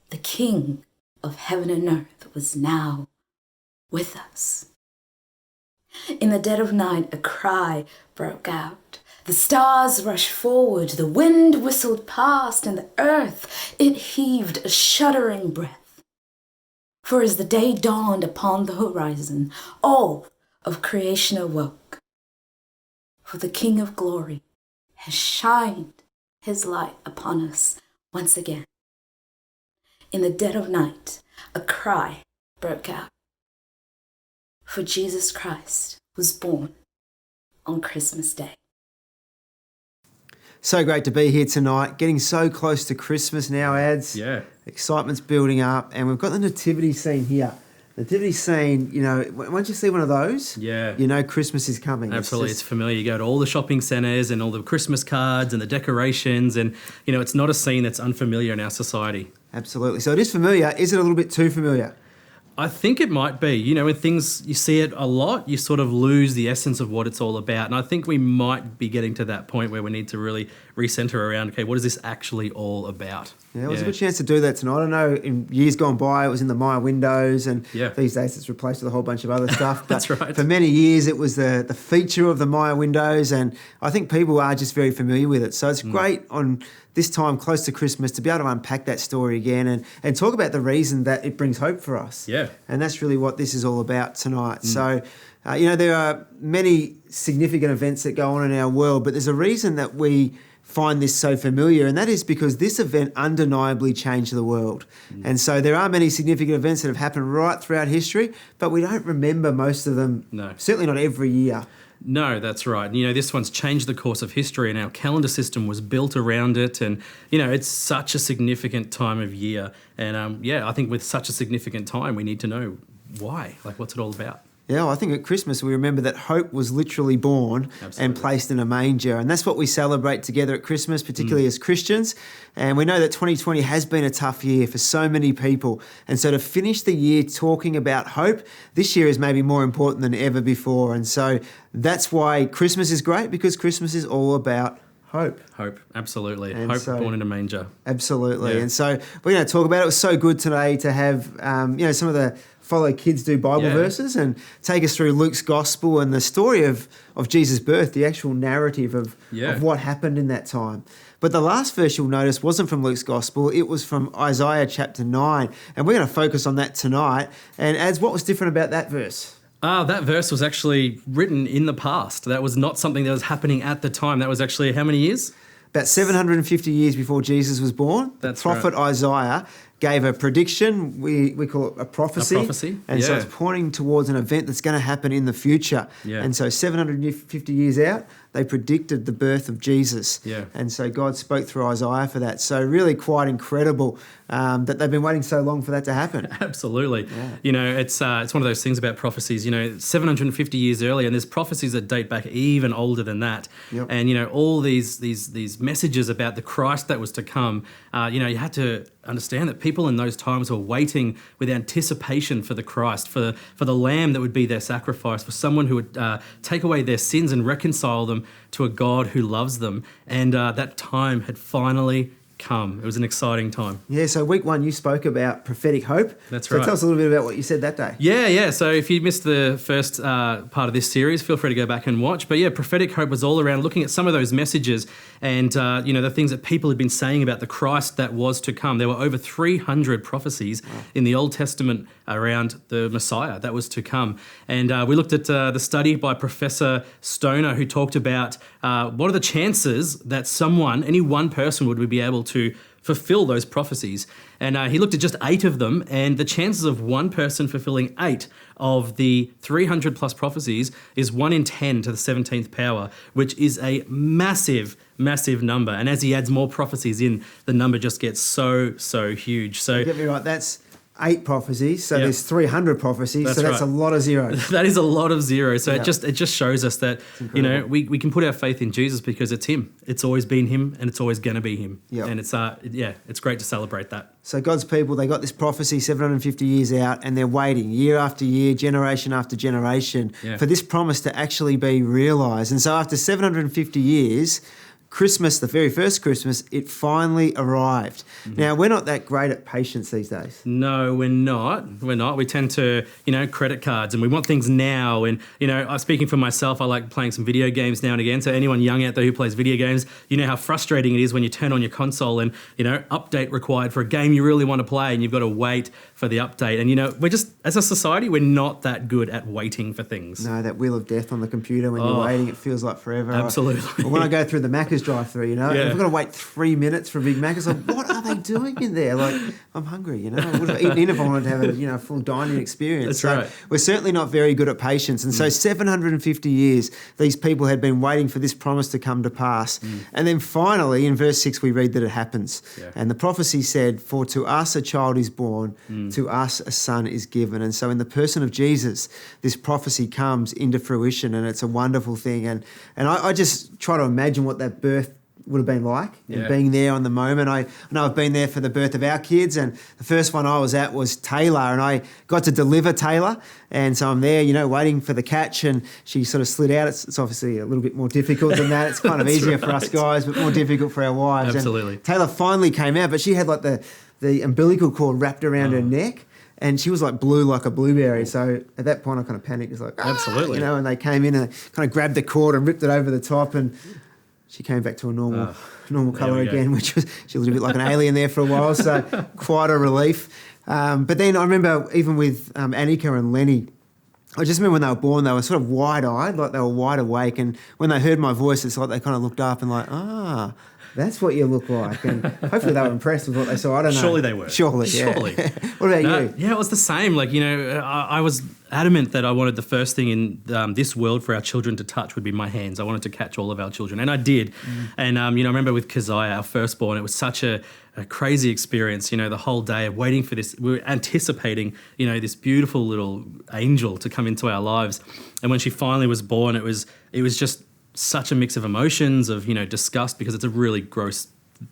The King of heaven and earth was now with us. In the dead of night, a cry broke out. The stars rushed forward, the wind whistled past, and the earth, it heaved a shuddering breath. For as the day dawned upon the horizon, all of creation awoke. For the King of glory has shined his light upon us once again. In the dead of night, a cry broke out. For Jesus Christ was born on Christmas Day.
So great to be here tonight, getting so close to Christmas now, Ads.
Yeah.
Excitement's building up, and we've got the nativity scene here. Nativity scene, you know, once you see one of those,
yeah,
you know Christmas is coming.
Absolutely, it's familiar. You go to all the shopping centres and all the Christmas cards and the decorations, and, you know, it's not a scene that's unfamiliar in our society.
Absolutely. So it is familiar. Is it a little bit too familiar?
I think it might be. You know, when things, you see it a lot, you sort of lose the essence of what it's all about. And I think we might be getting to that point where we need to really recenter around, okay, what is this actually all about?
Yeah, it was a good chance to do that tonight. I know in years gone by it was in the Maya windows, and these days it's replaced with a whole bunch of other stuff. But
That's right.
For many years it was the feature of the Maya windows, and I think people are just very familiar with it. So it's great on this time close to Christmas to be able to unpack that story again and talk about the reason that it brings hope for us.
Yeah.
And that's really what this is all about tonight. So, you know, there are many significant events that go on in our world, but there's a reason that we find this so familiar, and that is because this event undeniably changed the world. And so there are many significant events that have happened right throughout history, but we don't remember most of them, certainly not every year.
No, that's right. And, you know, this one's changed the course of history, and our calendar system was built around it. And, you know, it's such a significant time of year. And, I think with such a significant time, we need to know why. Like, what's it all about?
Yeah, well, I think at Christmas we remember that hope was literally born and placed in a manger. And that's what we celebrate together at Christmas, particularly as Christians. And we know that 2020 has been a tough year for so many people. And so to finish the year talking about hope, this year is maybe more important than ever before. And so that's why Christmas is great, because Christmas is all about hope.
Hope, absolutely.
And
hope
so,
born in a manger.
Absolutely.
Yeah.
And so we're going to talk about it. It was so good today to have, you know, some of the Follow Kids Do Bible verses and take us through Luke's Gospel and the story of Jesus' birth, the actual narrative of what happened in that time. But the last verse you'll notice wasn't from Luke's Gospel, it was from Isaiah chapter 9. And we're going to focus on that tonight. And Ads, what was different about that verse?
That verse was actually written in the past. That was not something that was happening at the time. That was actually how many years?
About 750 years before Jesus was born.
That's
the prophet Isaiah gave a prediction. We call it a prophecy.
A prophecy,
And so it's pointing towards an event that's going to happen in the future.
Yeah.
And so 750 years out, they predicted the birth of Jesus.
Yeah.
And so God spoke through Isaiah for that. So really quite incredible that they've been waiting so long for that to happen.
Absolutely. Yeah. You know, it's one of those things about prophecies, you know, 750 years earlier, and there's prophecies that date back even older than that.
Yep.
And, you know, all these messages about the Christ that was to come, you know, you had to understand that people in those times were waiting with anticipation for the Christ, for the Lamb that would be their sacrifice, for someone who would take away their sins and reconcile them to a God who loves them. And that time had finally come. It was an exciting time.
Yeah, so week one you spoke about prophetic hope.
That's right.
So tell us a little bit about what you said that day.
Yeah. So if you missed the first part of this series, feel free to go back and watch. But yeah, prophetic hope was all around looking at some of those messages and, you know, the things that people had been saying about the Christ that was to come. There were over 300 prophecies in the Old Testament around the Messiah that was to come. And we looked at the study by Professor Stoner, who talked about what are the chances that someone, any one person would be able to fulfill those prophecies. And he looked at just 8 of them, and the chances of one person fulfilling 8 of the 300 plus prophecies is 1 in 10 to the 17th power, which is a massive, massive number. And as he adds more prophecies in, the number just gets so huge. So
get me right, that's 8 prophecies, so there's 300 prophecies, that's a lot of zeros.
That is a lot of zeros. So it just shows us that, you know, we can put our faith in Jesus because it's him. It's always been him, and it's always going to be him. And it's great to celebrate that.
So God's people, they got this prophecy 750 years out, and they're waiting year after year, generation after generation, for this promise to actually be realised. And so after 750 years, Christmas, the very first Christmas, it finally arrived. Now, we're not that great at patience these days.
No, we're not. We tend to, credit cards, and we want things now. And, I'm speaking for myself, I like playing some video games now and again. So anyone young out there who plays video games, you know how frustrating it is when you turn on your console and, update required for a game you really want to play, and you've got to wait for the update. And, we're just, as a society, we're not that good at waiting for things.
No, that wheel of death on the computer when you're waiting, it feels like forever.
Absolutely.
When I go through the Macca's drive-through, if I've got to wait 3 minutes for a Big Mac, it's like, what are they doing in there? Like, I'm hungry, I would have eaten in if I wanted to have a full dining experience.
That's right.
We're certainly not very good at patience. And so 750 years, these people had been waiting for this promise to come to pass. And then finally, in verse 6, we read that it happens. And the prophecy said, for to us a child is born, to us a son is given. And so in the person of Jesus, this prophecy comes into fruition, and it's a wonderful thing. And I just try to imagine what that birth would have been like, and being there on the moment. I know I've been there for the birth of our kids, and the first one I was at was Taylor, and I got to deliver Taylor, and so I'm there, waiting for the catch, and she sort of slid out. It's obviously a little bit more difficult than that. It's kind of easier for us guys, but more difficult for our wives.
Absolutely.
And Taylor finally came out, but she had like the umbilical cord wrapped around her neck, and she was like blue like a blueberry. So at that point I kind of panicked. It's like,
absolutely,
and they came in and kind of grabbed the cord and ripped it over the top, and she came back to a normal colour again, which was, she was a bit like an alien there for a while, so quite a relief. But then I remember even with Annika and Lenny, I just remember when they were born, they were sort of wide-eyed, like they were wide awake, and when they heard my voice, it's like they kind of looked up and like, that's what you look like. And hopefully they were impressed with what they saw. I don't know.
Surely they were.
Surely. What about you?
Yeah, it was the same. Like, I was adamant that I wanted the first thing in this world for our children to touch would be my hands. I wanted to catch all of our children, and I did. And, I remember with Keziah, our firstborn, it was such a crazy experience, the whole day of waiting for this. We were anticipating, this beautiful little angel to come into our lives. And when she finally was born, it was just such a mix of emotions of, disgust, because it's a really gross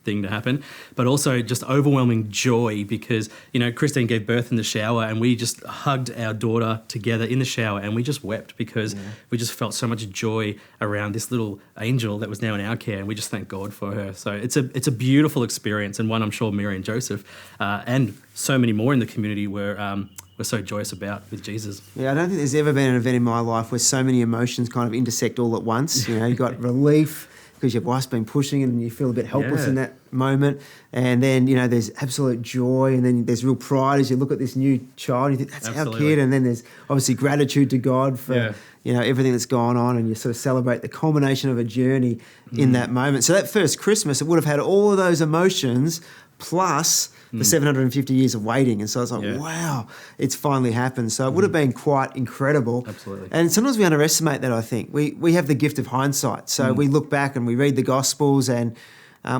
thing to happen, but also just overwhelming joy because, Christine gave birth in the shower, and we just hugged our daughter together in the shower, and we just wept because we just felt so much joy around this little angel that was now in our care, and we just thank God for her. So it's a beautiful experience, and one I'm sure Mary and Joseph and so many more in the community were so joyous about with Jesus.
Yeah, I don't think there's ever been an event in my life where so many emotions kind of intersect all at once. You got relief because your wife's been pushing and you feel a bit helpless in that moment. And then, there's absolute joy, and then there's real pride as you look at this new child. You think, that's our kid. And then there's obviously gratitude to God for, everything that's gone on, and you sort of celebrate the culmination of a journey in that moment. So that first Christmas, it would have had all of those emotions plus the 750 years of waiting. And so it's like, wow, it's finally happened. So it would have been quite incredible.
Absolutely.
And sometimes we underestimate that, I think. We have the gift of hindsight. So we look back and we read the Gospels, and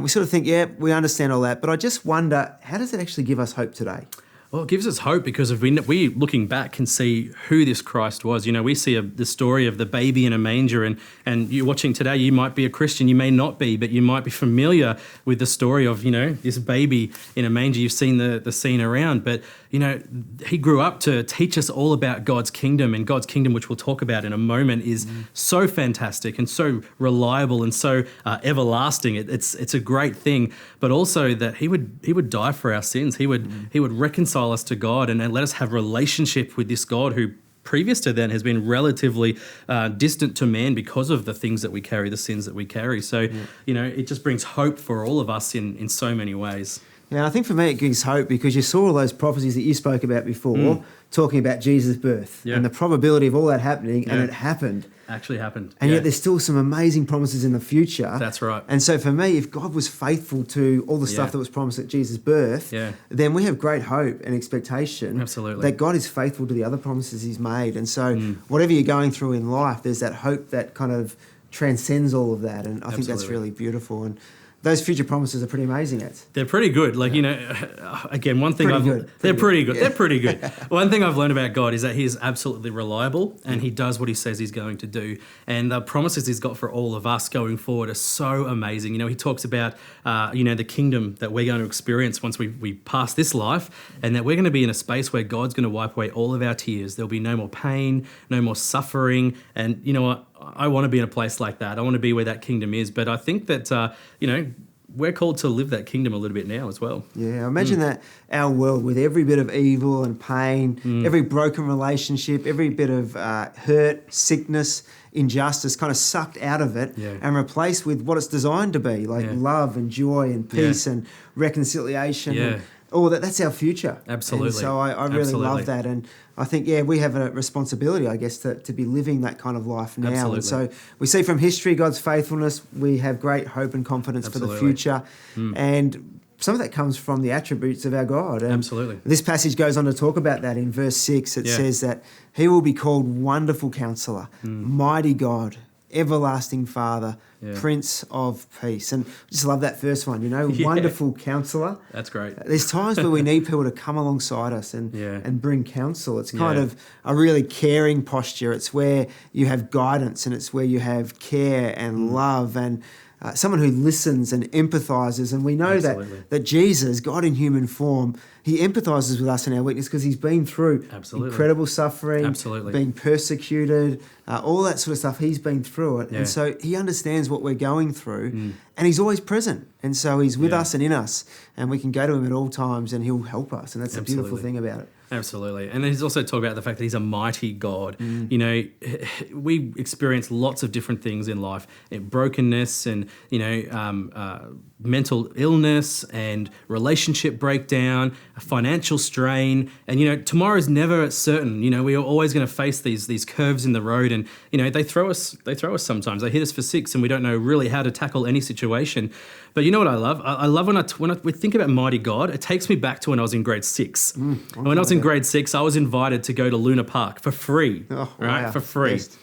we sort of think, we understand all that. But I just wonder, how does it actually give us hope today?
Well, it gives us hope because if we looking back can see who this Christ was. We see the story of the baby in a manger, and you're watching today, you might be a Christian, you may not be, but you might be familiar with the story of, this baby in a manger. You've seen the scene around, but, he grew up to teach us all about God's kingdom, and God's kingdom, which we'll talk about in a moment, is so fantastic and so reliable and so everlasting. It's a great thing, but also that he would die for our sins. He would reconcile us to God and let us have relationship with this God who previous to then has been relatively distant to man because of the things that we carry, the sins that we carry. So, it just brings hope for all of us in so many ways.
Yeah, I think for me it gives hope because you saw all those prophecies that you spoke about before, talking about Jesus' birth and the probability of all that happening, and it happened.
actually happened.
And
Yeah.
yet there's still some amazing promises in the future.
That's right.
And so for me, if God was faithful to all the stuff
Yeah.
that was promised at Jesus' birth,
Yeah.
then we have great hope and expectation
Absolutely.
that God is faithful to the other promises he's made. And so whatever you're going through in life, there's that hope that kind of transcends all of that. And I think that's
Absolutely.
really beautiful. And those future promises are pretty amazing.
They're pretty good. Like, you know, again, one thing
Pretty
I've...
good.
They're pretty
Pretty
good.
good.
They're pretty good. One thing I've learned about God is that he is absolutely reliable and he does what he says he's going to do. And the promises he's got for all of us going forward are so amazing. You know, he talks about, you know, the kingdom that we're going to experience once we pass this life, and that we're going to be in a space where God's going to wipe away all of our tears. There'll be no more pain, no more suffering. And you know what? I want to be in a place like that. I want to be where that kingdom is. But I think that, you know, we're called to live that kingdom a little bit now as well.
Yeah, imagine that our world with every bit of evil and pain, every broken relationship, every bit of hurt, sickness, injustice kind of sucked out of it and replaced with what it's designed to be, like love and joy and peace and reconciliation. And all that's our future.
Absolutely.
And so I really love that. And I think, we have a responsibility, I guess, to be living that kind of life now.
Absolutely.
And so we see from history God's faithfulness. We have great hope and confidence for the future. And some of that comes from the attributes of our God. And
Absolutely.
this passage goes on to talk about that in verse 6. It says that he will be called Wonderful Counselor, Mighty God, Everlasting Father, Prince of Peace. And I just love that first one, you know, Wonderful Counselor.
That's great.
There's times where we need people to come alongside us and bring counsel. It's kind of a really caring posture. It's where you have guidance and it's where you have care and love and someone who listens and empathizes. And we know that Jesus, God in human form, he empathizes with us in our weakness because he's been through incredible suffering, being persecuted, all that sort of stuff. He's been through it. And so he understands what we're going through and he's always present. And so he's with us and in us, and we can go to him at all times and he'll help us. And that's the beautiful thing about it.
Absolutely. And he's also talked about the fact that he's a mighty God. You know, we experience lots of different things in life, brokenness and, you know, mental illness and relationship breakdown, financial strain. And, you know, tomorrow's never certain. You know, we are always going to face these curves in the road, and, you know, they throw us sometimes. They hit us for six and we don't know really how to tackle any situation. But you know what I love? I love when we think about mighty God, it takes me back to when I was in grade 6. When I was in grade 6, I was invited to go to Luna Park for free, for free. Yes.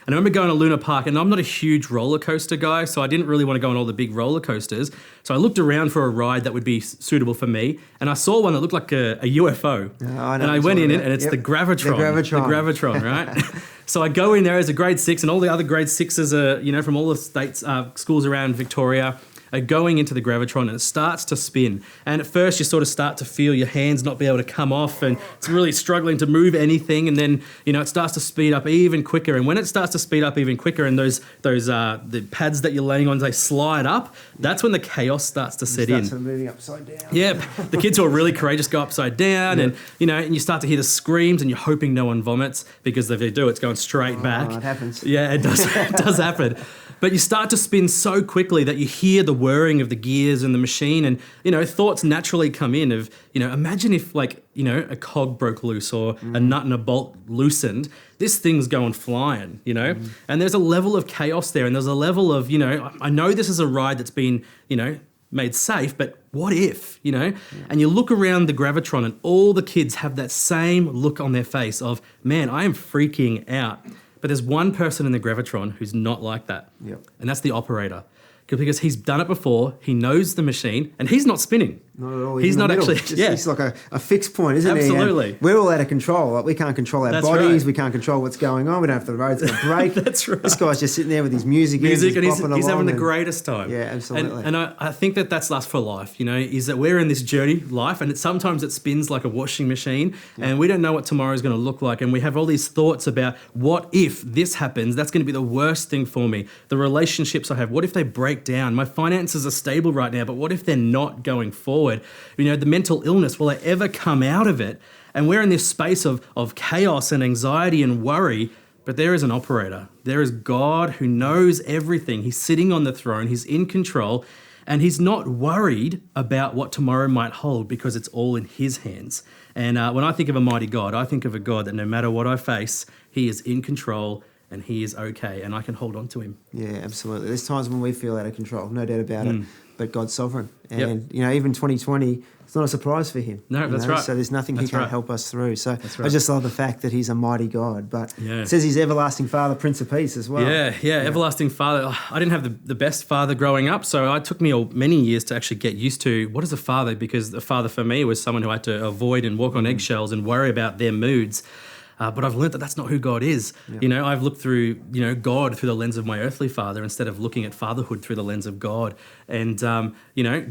And I remember going to Luna Park, and I'm not a huge roller coaster guy, so I didn't really want to go on all the big roller coasters. So I looked around for a ride that would be suitable for me, and I saw one that looked like a UFO. And I went in it, and it's the Gravitron. The Gravitron, right? So I go in there as a grade 6, and all the other grade 6s are, you know, from all the states, schools around Victoria, are going into the Gravitron, and it starts to spin. And at first you sort of start to feel your hands not be able to come off, and it's really struggling to move anything. And then, you know, it starts to speed up even quicker. And when it starts to speed up even quicker and those the pads that you're laying on, they slide up, that's when the chaos starts to set in.
Starts moving upside down.
Yeah, the kids who are really courageous go upside down, and, you know, and you start to hear the screams, and you're hoping no one vomits, because if they do, it's going straight back.
It happens.
Yeah, it does. It does happen. But you start to spin so quickly that you hear the whirring of the gears in the machine, and, you know, thoughts naturally come in of, you know, imagine if, like, you know, a cog broke loose or a nut and a bolt loosened. This thing's going flying, you know? And there's a level of chaos there, and there's a level of, you know, I know this is a ride that's been, you know, made safe, but what if, you know? And you look around the Gravitron and all the kids have that same look on their face of, man, I am freaking out. But there's one person in the Gravitron who's not like that. And that's the operator. Because he's done it before, he knows the machine, and he's not spinning.
Not at all.
He's not actually.
He's like a fixed point, isn't he?
Absolutely.
We're all out of control. Like, we can't control our bodies. Right. We can't control what's going on. We don't have the roads to break.
That's right.
This guy's just sitting there with his music and
he's having the greatest time.
Yeah, absolutely.
And I think that's us for life. You know, is that we're in this journey, life, and sometimes it spins like a washing machine, and we don't know what tomorrow is going to look like, and we have all these thoughts about what if this happens? That's going to be the worst thing for me. The relationships I have, what if they break down? My finances are stable right now, but what if they're not going forward? You know, the mental illness, will I ever come out of it? And we're in this space of chaos and anxiety and worry, but there is an operator. There is God who knows everything. He's sitting on the throne. He's in control, and he's not worried about what tomorrow might hold because it's all in his hands. And when I think of a mighty God, I think of a God that no matter what I face, he is in control, and he is okay, and I can hold on to him.
Yeah, absolutely. There's times when we feel out of control, no doubt about it, but God's sovereign. And,
Yep.
Even 2020, it's not a surprise for him.
No, that's right.
So there's nothing he
That's
can't
right.
help us through. So
That's right.
I just love the fact that he's a mighty God. But
Yeah.
it says he's everlasting Father, Prince of Peace as well.
Yeah, everlasting Father. Oh, I didn't have the best father growing up, so it took me many years to actually get used to what is a father, because a father for me was someone who I had to avoid and walk on eggshells and worry about their moods. But I've learned that that's not who God is.
Yeah.
I've looked through, God through the lens of my earthly father instead of looking at fatherhood through the lens of God. And,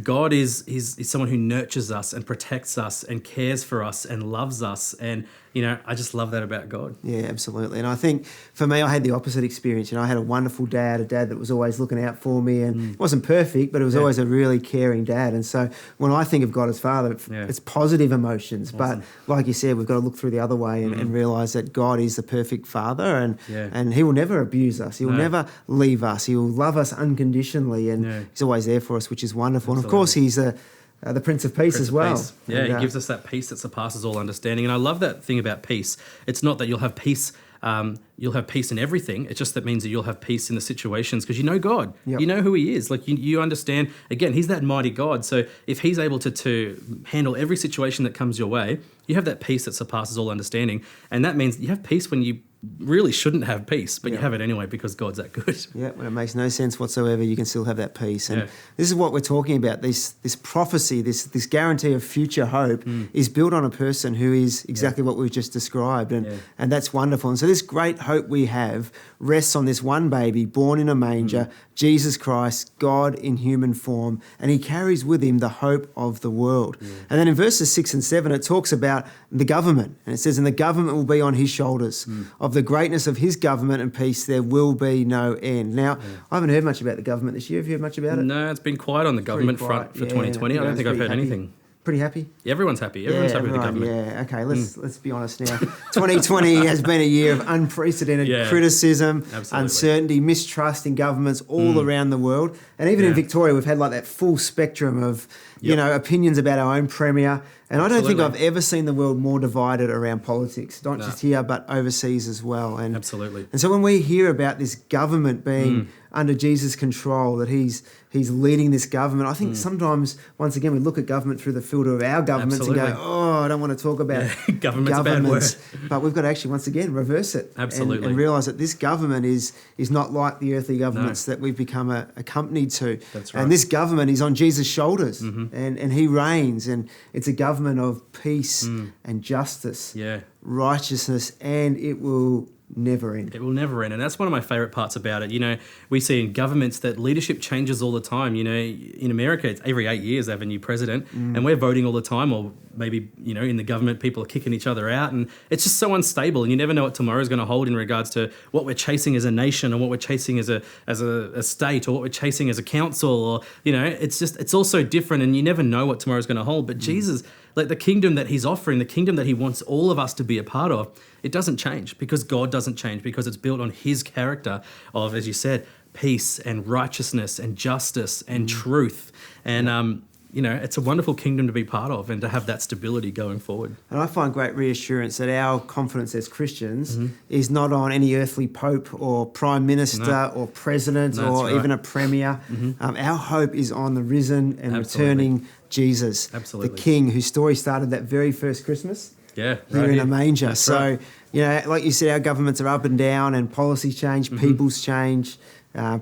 God is someone who nurtures us and protects us and cares for us and loves us. And, I just love that about God.
Yeah, absolutely. And I think for me, I had the opposite experience. I had a wonderful dad, a dad that was always looking out for me, and it wasn't perfect, but it was always a really caring dad. And so when I think of God as Father, it's positive emotions. But like you said, we've got to look through the other way and realise that God is the perfect Father, and he will never abuse us. He will never leave us. He will love us unconditionally, and he's always there for us, which is wonderful. And of course, he's the Prince of Peace as well.
Peace. Yeah, he gives us that peace that surpasses all understanding. And I love that thing about peace. It's not that you'll have peace in everything. It just that means that you'll have peace in the situations because you know God.
Yep.
You know who he is. Like you understand, again, he's that mighty God. So if he's able to handle every situation that comes your way, you have that peace that surpasses all understanding. And that means you have peace when you really shouldn't have peace, but you have it anyway because God's that good.
Yeah, when it makes no sense whatsoever, you can still have that peace. And this is what we're talking about. This prophecy, this guarantee of future hope is built on a person who is exactly what we've just described. And that's wonderful. And so this great hope we have rests on this one baby born in a manger, Jesus Christ, God in human form, and he carries with him the hope of the world. And then in verses 6 and 7, it talks about the government. And it says, and the government will be on his shoulders. Of the greatness of his government and peace, there will be no end. Now, I haven't heard much about the government this year. Have you heard much about it?
No, it's been quiet on the government front for 2020. I don't think I've heard anything.
Pretty happy?
Everyone's happy. Everyone's happy with the government.
Yeah, okay, let's be honest now. 2020 has been a year of unprecedented criticism, uncertainty, mistrust in governments all around the world. And even in Victoria, we've had like that full spectrum of, opinions about our own premier. And I don't think I've ever seen the world more divided around politics, not just here, but overseas as well. And
absolutely.
And so when we hear about this government being under Jesus' control, that he's leading this government, I think sometimes, once again, we look at government through the filter of our governments and go, oh, I don't want to talk about
government's a bad word.
But we've got to actually, once again, reverse it.
Absolutely.
And realise that this government is not like the earthly governments that we've become accompanied to.
That's right.
And this government is on Jesus' shoulders and he reigns, and it's a government of peace and justice, righteousness, and it will never end.
It will never end. And that's one of my favourite parts about it. We see in governments that leadership changes all the time. In America, it's every 8 years they have a new president and we're voting all the time, or maybe, in the government, people are kicking each other out, and it's just so unstable, and you never know what tomorrow is going to hold in regards to what we're chasing as a nation, or what we're chasing as a state, or what we're chasing as a council, or, it's all so different, and you never know what tomorrow is going to hold. But Jesus, like the kingdom that he's offering, the kingdom that he wants all of us to be a part of, it doesn't change because God doesn't change, because it's built on his character of, as you said, peace and righteousness and justice and truth. And, it's a wonderful kingdom to be part of and to have that stability going forward. And
I find great reassurance that our confidence as Christians is not on any earthly pope or prime minister or president even a premier. Our hope is on the risen and returning Jesus, the King, whose story started that very first Christmas.
Yeah,
here in a manger.
That's
so, like you said, our governments are up and down, and policies change, people's change,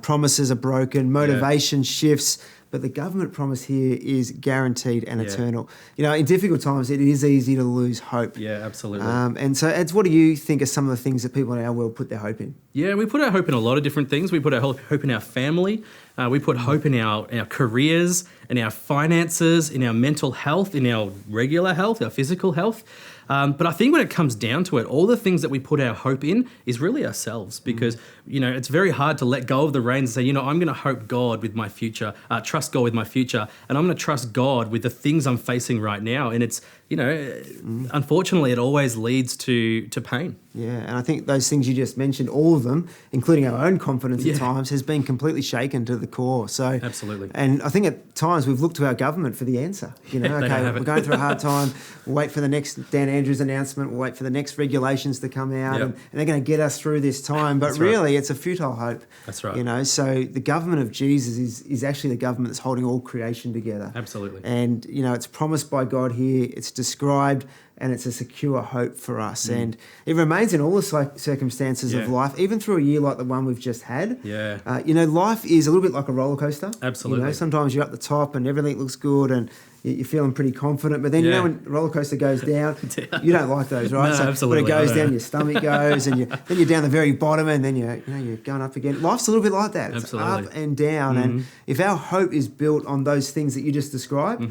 promises are broken, motivation shifts. But the government promise here is guaranteed and eternal. In difficult times, it is easy to lose hope.
Yeah, absolutely.
And so, Eds, what do you think are some of the things that people in our world put their hope in?
Yeah, we put our hope in a lot of different things. We put our hope in our family. We put hope in our careers, in our finances, in our mental health, in our regular health, our physical health. But I think when it comes down to it, all the things that we put our hope in is really ourselves, because, it's very hard to let go of the reins and say, I'm going to hope God with my future, trust God with my future, and I'm going to trust God with the things I'm facing right now. And it's unfortunately, it always leads to pain.
Yeah, and I think those things you just mentioned, all of them, including our own confidence
Yeah.
at times, has been completely shaken to the core. So
Absolutely.
And I think at times we've looked to our government for the answer.
They don't
Okay,
have
we're
it.
going through a hard time. We'll wait for the next Dan Andrews announcement. We'll wait for the next regulations to come out,
Yep.
and they're going to get us through this time. But
That's right.
really, it's a futile hope.
That's right.
So the government of Jesus is actually the government that's holding all creation together.
Absolutely.
And, it's promised by God here. It's described, and it's a secure hope for us. And it remains in all the circumstances of
Yeah.
life, even through a year like the one we've just had.
Yeah.
Life is a little bit like a roller coaster.
Absolutely.
Sometimes you're up the top and everything looks good and you're feeling pretty confident. But then,
Yeah.
when the roller coaster goes down, you don't like those, right?
No,
so
absolutely,
when it goes
I
down,
don't.
your stomach goes, and then you're down the very bottom, and then you're going up again. Life's a little bit like that. It's
Absolutely.
up and down. And if our hope is built on those things that you just described,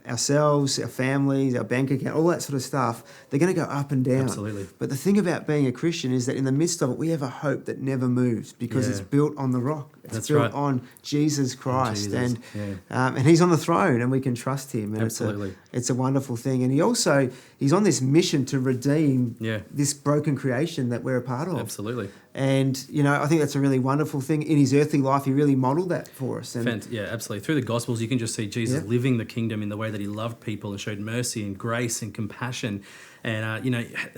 ourselves, our families, our bank account, all that sort of stuff, they're going to go up and down.
Absolutely.
But the thing about being a Christian is that in the midst of it, we have a hope that never moves because
Yeah.
it's built on the rock. It's
That's
built
right.
on Jesus Christ.
Jesus,
And He's on the throne and we can trust Him. And
Absolutely.
it's a wonderful thing. And He's on this mission to redeem
Yeah.
this broken creation that we're a part of.
Absolutely.
And, I think that's a really wonderful thing. In His earthly life, He really modelled that for us. And
Yeah, absolutely. Through the Gospels, you can just see Jesus
Yeah.
living the kingdom in the way that He loved people and showed mercy and grace and compassion. And,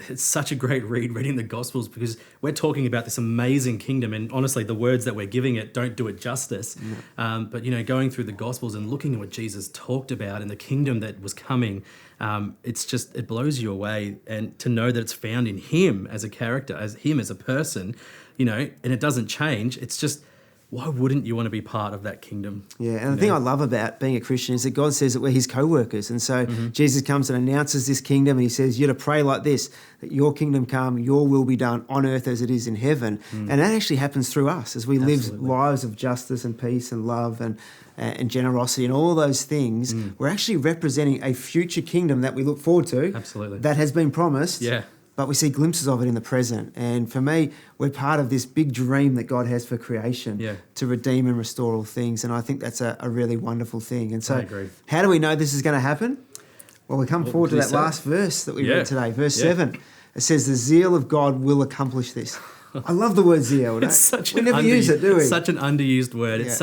it's such a great reading the Gospels because we're talking about this amazing kingdom. And honestly, the words that we're giving it don't do it justice. But, going through the Gospels and looking at what Jesus talked about and the kingdom that was coming, it blows you away. And to know that it's found in Him as a character, as Him as a person, and it doesn't change. It's just, why wouldn't you want to be part of that kingdom?
Yeah, and the thing I love about being a Christian is that God says that we're His co-workers. And so Jesus comes and announces this kingdom and He says, you're to pray like this, that your kingdom come, your will be done on earth as it is in heaven. And that actually happens through us as we live lives of justice and peace and love and generosity and all those things. We're actually representing a future kingdom that we look forward to.
Absolutely.
That has been promised.
Yeah.
But we see glimpses of it in the present. And for me, we're part of this big dream that God has for creation to redeem and restore all things. And I think that's a really wonderful thing. And so
I agree.
how do we know this is going to happen? Well, we come forward to that last verse that we read today, verse 7. It says, the zeal of God will accomplish this. I love the word zeal. We never use it, do we?
It's such an underused word. It's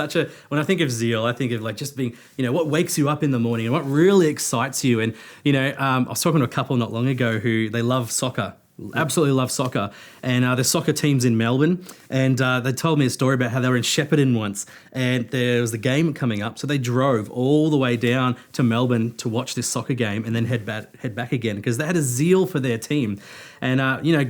when I think of zeal, I think of like just being, what wakes you up in the morning and what really excites you. And, I was talking to a couple not long ago who they love soccer. Absolutely love soccer, and the soccer team's in Melbourne, and they told me a story about how they were in Shepparton once, and there was the game coming up, so they drove all the way down to Melbourne to watch this soccer game, and then head back again because they had a zeal for their team, and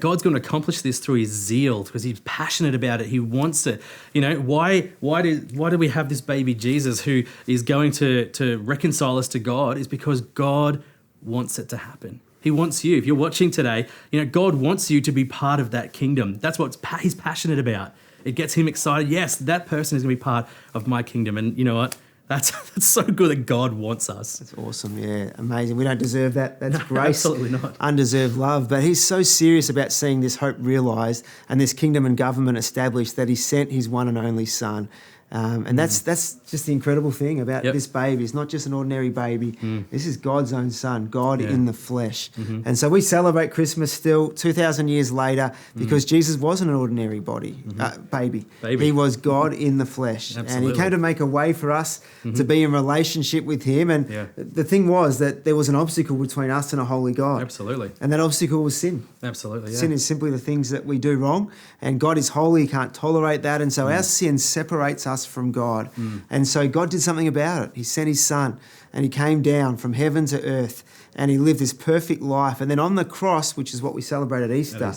God's going to accomplish this through His zeal because He's passionate about it. He wants it. Why do we have this baby Jesus who is going to reconcile us to God? Is because God wants it to happen. He wants you. If you're watching today, God wants you to be part of that kingdom. That's what He's passionate about. It gets Him excited. Yes, that person is going to be part of my kingdom. And you know what? That's so good that God wants us.
That's awesome. Yeah, amazing. We don't deserve that. That's grace.
Absolutely not.
Undeserved love. But He's so serious about seeing this hope realised and this kingdom and government established that He sent His one and only Son. And that's just the incredible thing about this baby. It's not just an ordinary baby. This is God's own Son, God in the flesh. And so we celebrate Christmas still 2,000 years later because Jesus wasn't an ordinary baby. He was God in the flesh.
Absolutely.
And He came to make a way for us to be in relationship with Him. And the thing was that there was an obstacle between us and a holy God.
Absolutely.
And that obstacle was sin.
Absolutely, yeah.
Sin is simply the things that we do wrong. And God is holy. He can't tolerate that. And so our sin separates us from God. And so God did something about it. He sent His Son and He came down from heaven to earth and He lived this perfect life. And then on the cross, which is what we celebrate at Easter,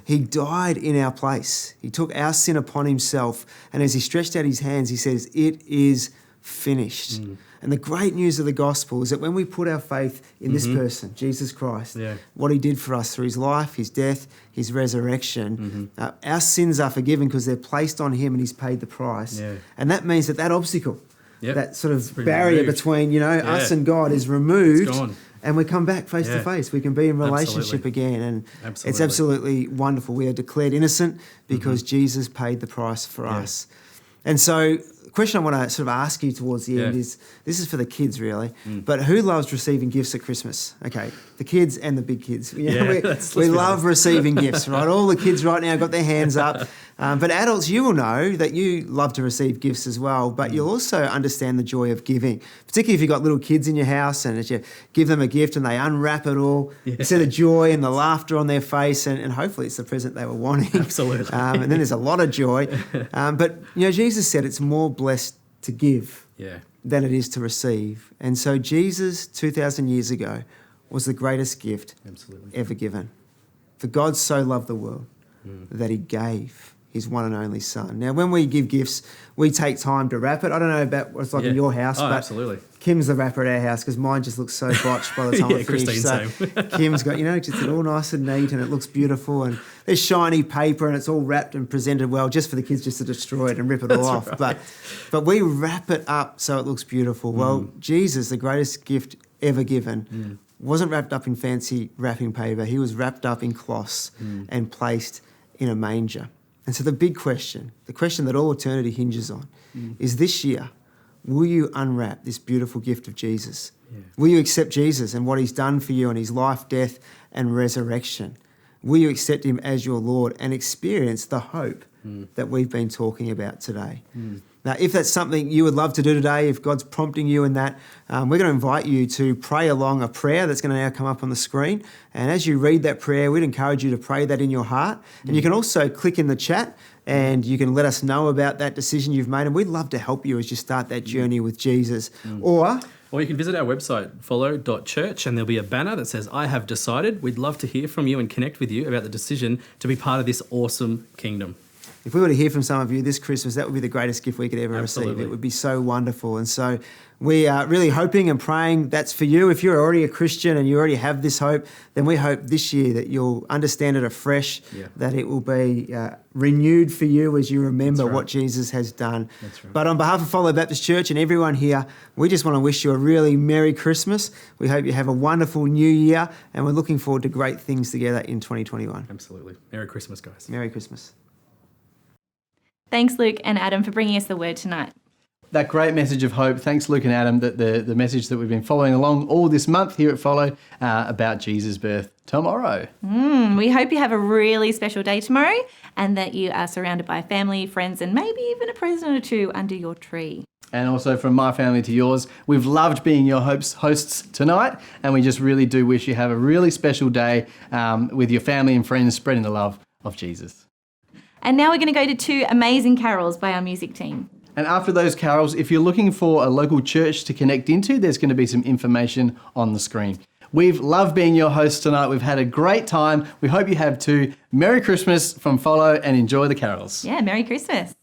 He died in our place. He took our sin upon Himself. And as He stretched out His hands, He says, it is finished. And the great news of the gospel is that when we put our faith in this person, Jesus Christ, what He did for us through His life, His death, His resurrection, our sins are forgiven because they're placed on Him and He's paid the price. And that means that obstacle, that sort of barrier between us and God is removed.
It's gone.
And we come back face to face. We can be in relationship again. And it's absolutely wonderful. We are declared innocent because Jesus paid the price for us. And so question I want to sort of ask you towards the end is, this is for the kids really, but who loves receiving gifts at Christmas? Okay, the kids and the big kids. We love receiving gifts, right? All the kids right now got their hands up. But adults, you will know that you love to receive gifts as well, but you'll also understand the joy of giving, particularly if you've got little kids in your house and as you give them a gift and they unwrap it all, you see the joy and the laughter on their face, and hopefully it's the present they were wanting.
Absolutely.
And then there's a lot of joy. But, Jesus said it's more blessed to give than it is to receive. And so Jesus, 2,000 years ago, was the greatest gift ever given. For God so loved the world that he gave his one and only son. Now, when we give gifts, we take time to wrap it. I don't know about what it's like in your house, but
absolutely.
Kim's the wrapper at our house because mine just looks so botched by the time I finish. So Kim's got, just it all nice and neat and it looks beautiful and there's shiny paper and it's all wrapped and presented well just for the kids just to destroy it and rip it all off.
Right.
But we wrap it up so it looks beautiful. Well, Jesus, the greatest gift ever given, wasn't wrapped up in fancy wrapping paper. He was wrapped up in cloths and placed in a manger. And so the big question, the question that all eternity hinges on, is this year, will you unwrap this beautiful gift of Jesus? Will you accept Jesus and what he's done for you and his life, death and resurrection? Will you accept him as your Lord and experience the hope that we've been talking about today? Now, if that's something you would love to do today, if God's prompting you in that, we're going to invite you to pray along a prayer that's going to now come up on the screen. And as you read that prayer, we'd encourage you to pray that in your heart. And you can also click in the chat and you can let us know about that decision you've made. And we'd love to help you as you start that journey with Jesus. Or
you can visit our website, follow.church, and there'll be a banner that says, I have decided. We'd love to hear from you and connect with you about the decision to be part of this awesome kingdom.
If we were to hear from some of you this Christmas, that would be the greatest gift we could ever receive. It would be so wonderful. And so we are really hoping and praying that's for you. If you're already a Christian and you already have this hope, then we hope this year that you'll understand it afresh, that it will be renewed for you as you remember what Jesus has done. But on behalf of Follow Baptist Church and everyone here, we just want to wish you a really Merry Christmas. We hope you have a wonderful New Year, and we're looking forward to great things together in 2021.
Absolutely. Merry Christmas, guys.
Merry Christmas.
Thanks, Luke and Adam, for bringing us the word tonight.
That great message of hope. Thanks, Luke and Adam, that the message that we've been following along all this month here at Follow about Jesus' birth tomorrow.
We hope you have a really special day tomorrow and that you are surrounded by family, friends, and maybe even a present or two under your tree.
And also from my family to yours, we've loved being your hosts tonight, and we just really do wish you have a really special day with your family and friends spreading the love of Jesus.
And now we're going to go to 2 amazing carols by our music team.
And after those carols, if you're looking for a local church to connect into, there's going to be some information on the screen. We've loved being your hosts tonight. We've had a great time. We hope you have too. Merry Christmas from Follow and enjoy the carols.
Yeah, Merry Christmas.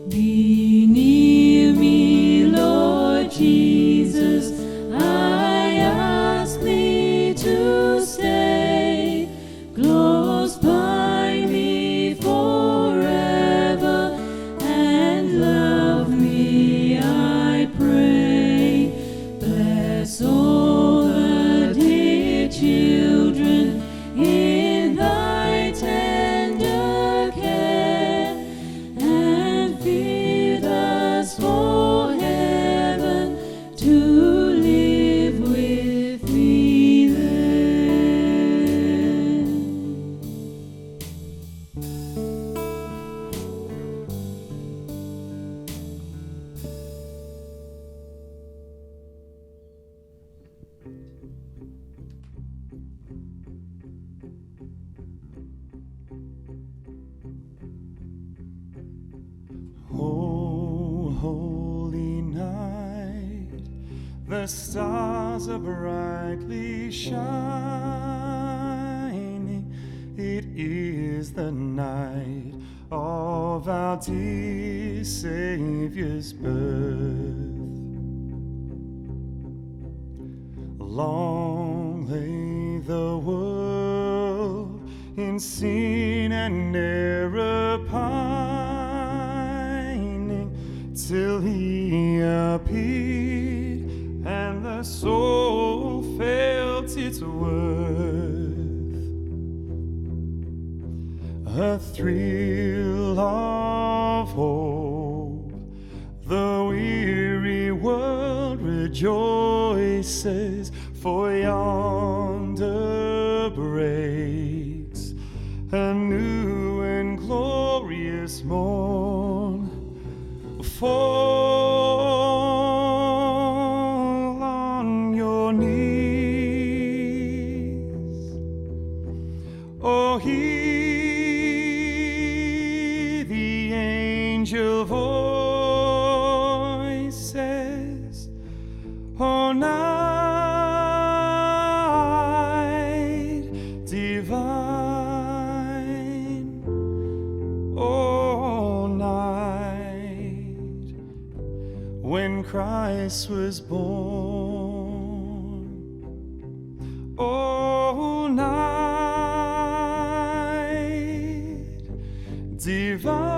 Be near me, Lord Jesus, I ask thee. holy night, the stars are brightly shining. It is the night of our dear Saviour's birth. Long lay the world in sin and error pining, till he appeared and the soul felt its worth. A thrill of hope, the weary world rejoices, for yonder breaks a new and glorious morn. Fall on your knees, oh, hear the angel voices, oh, night divine, oh, night when Christ was born, oh, night divine.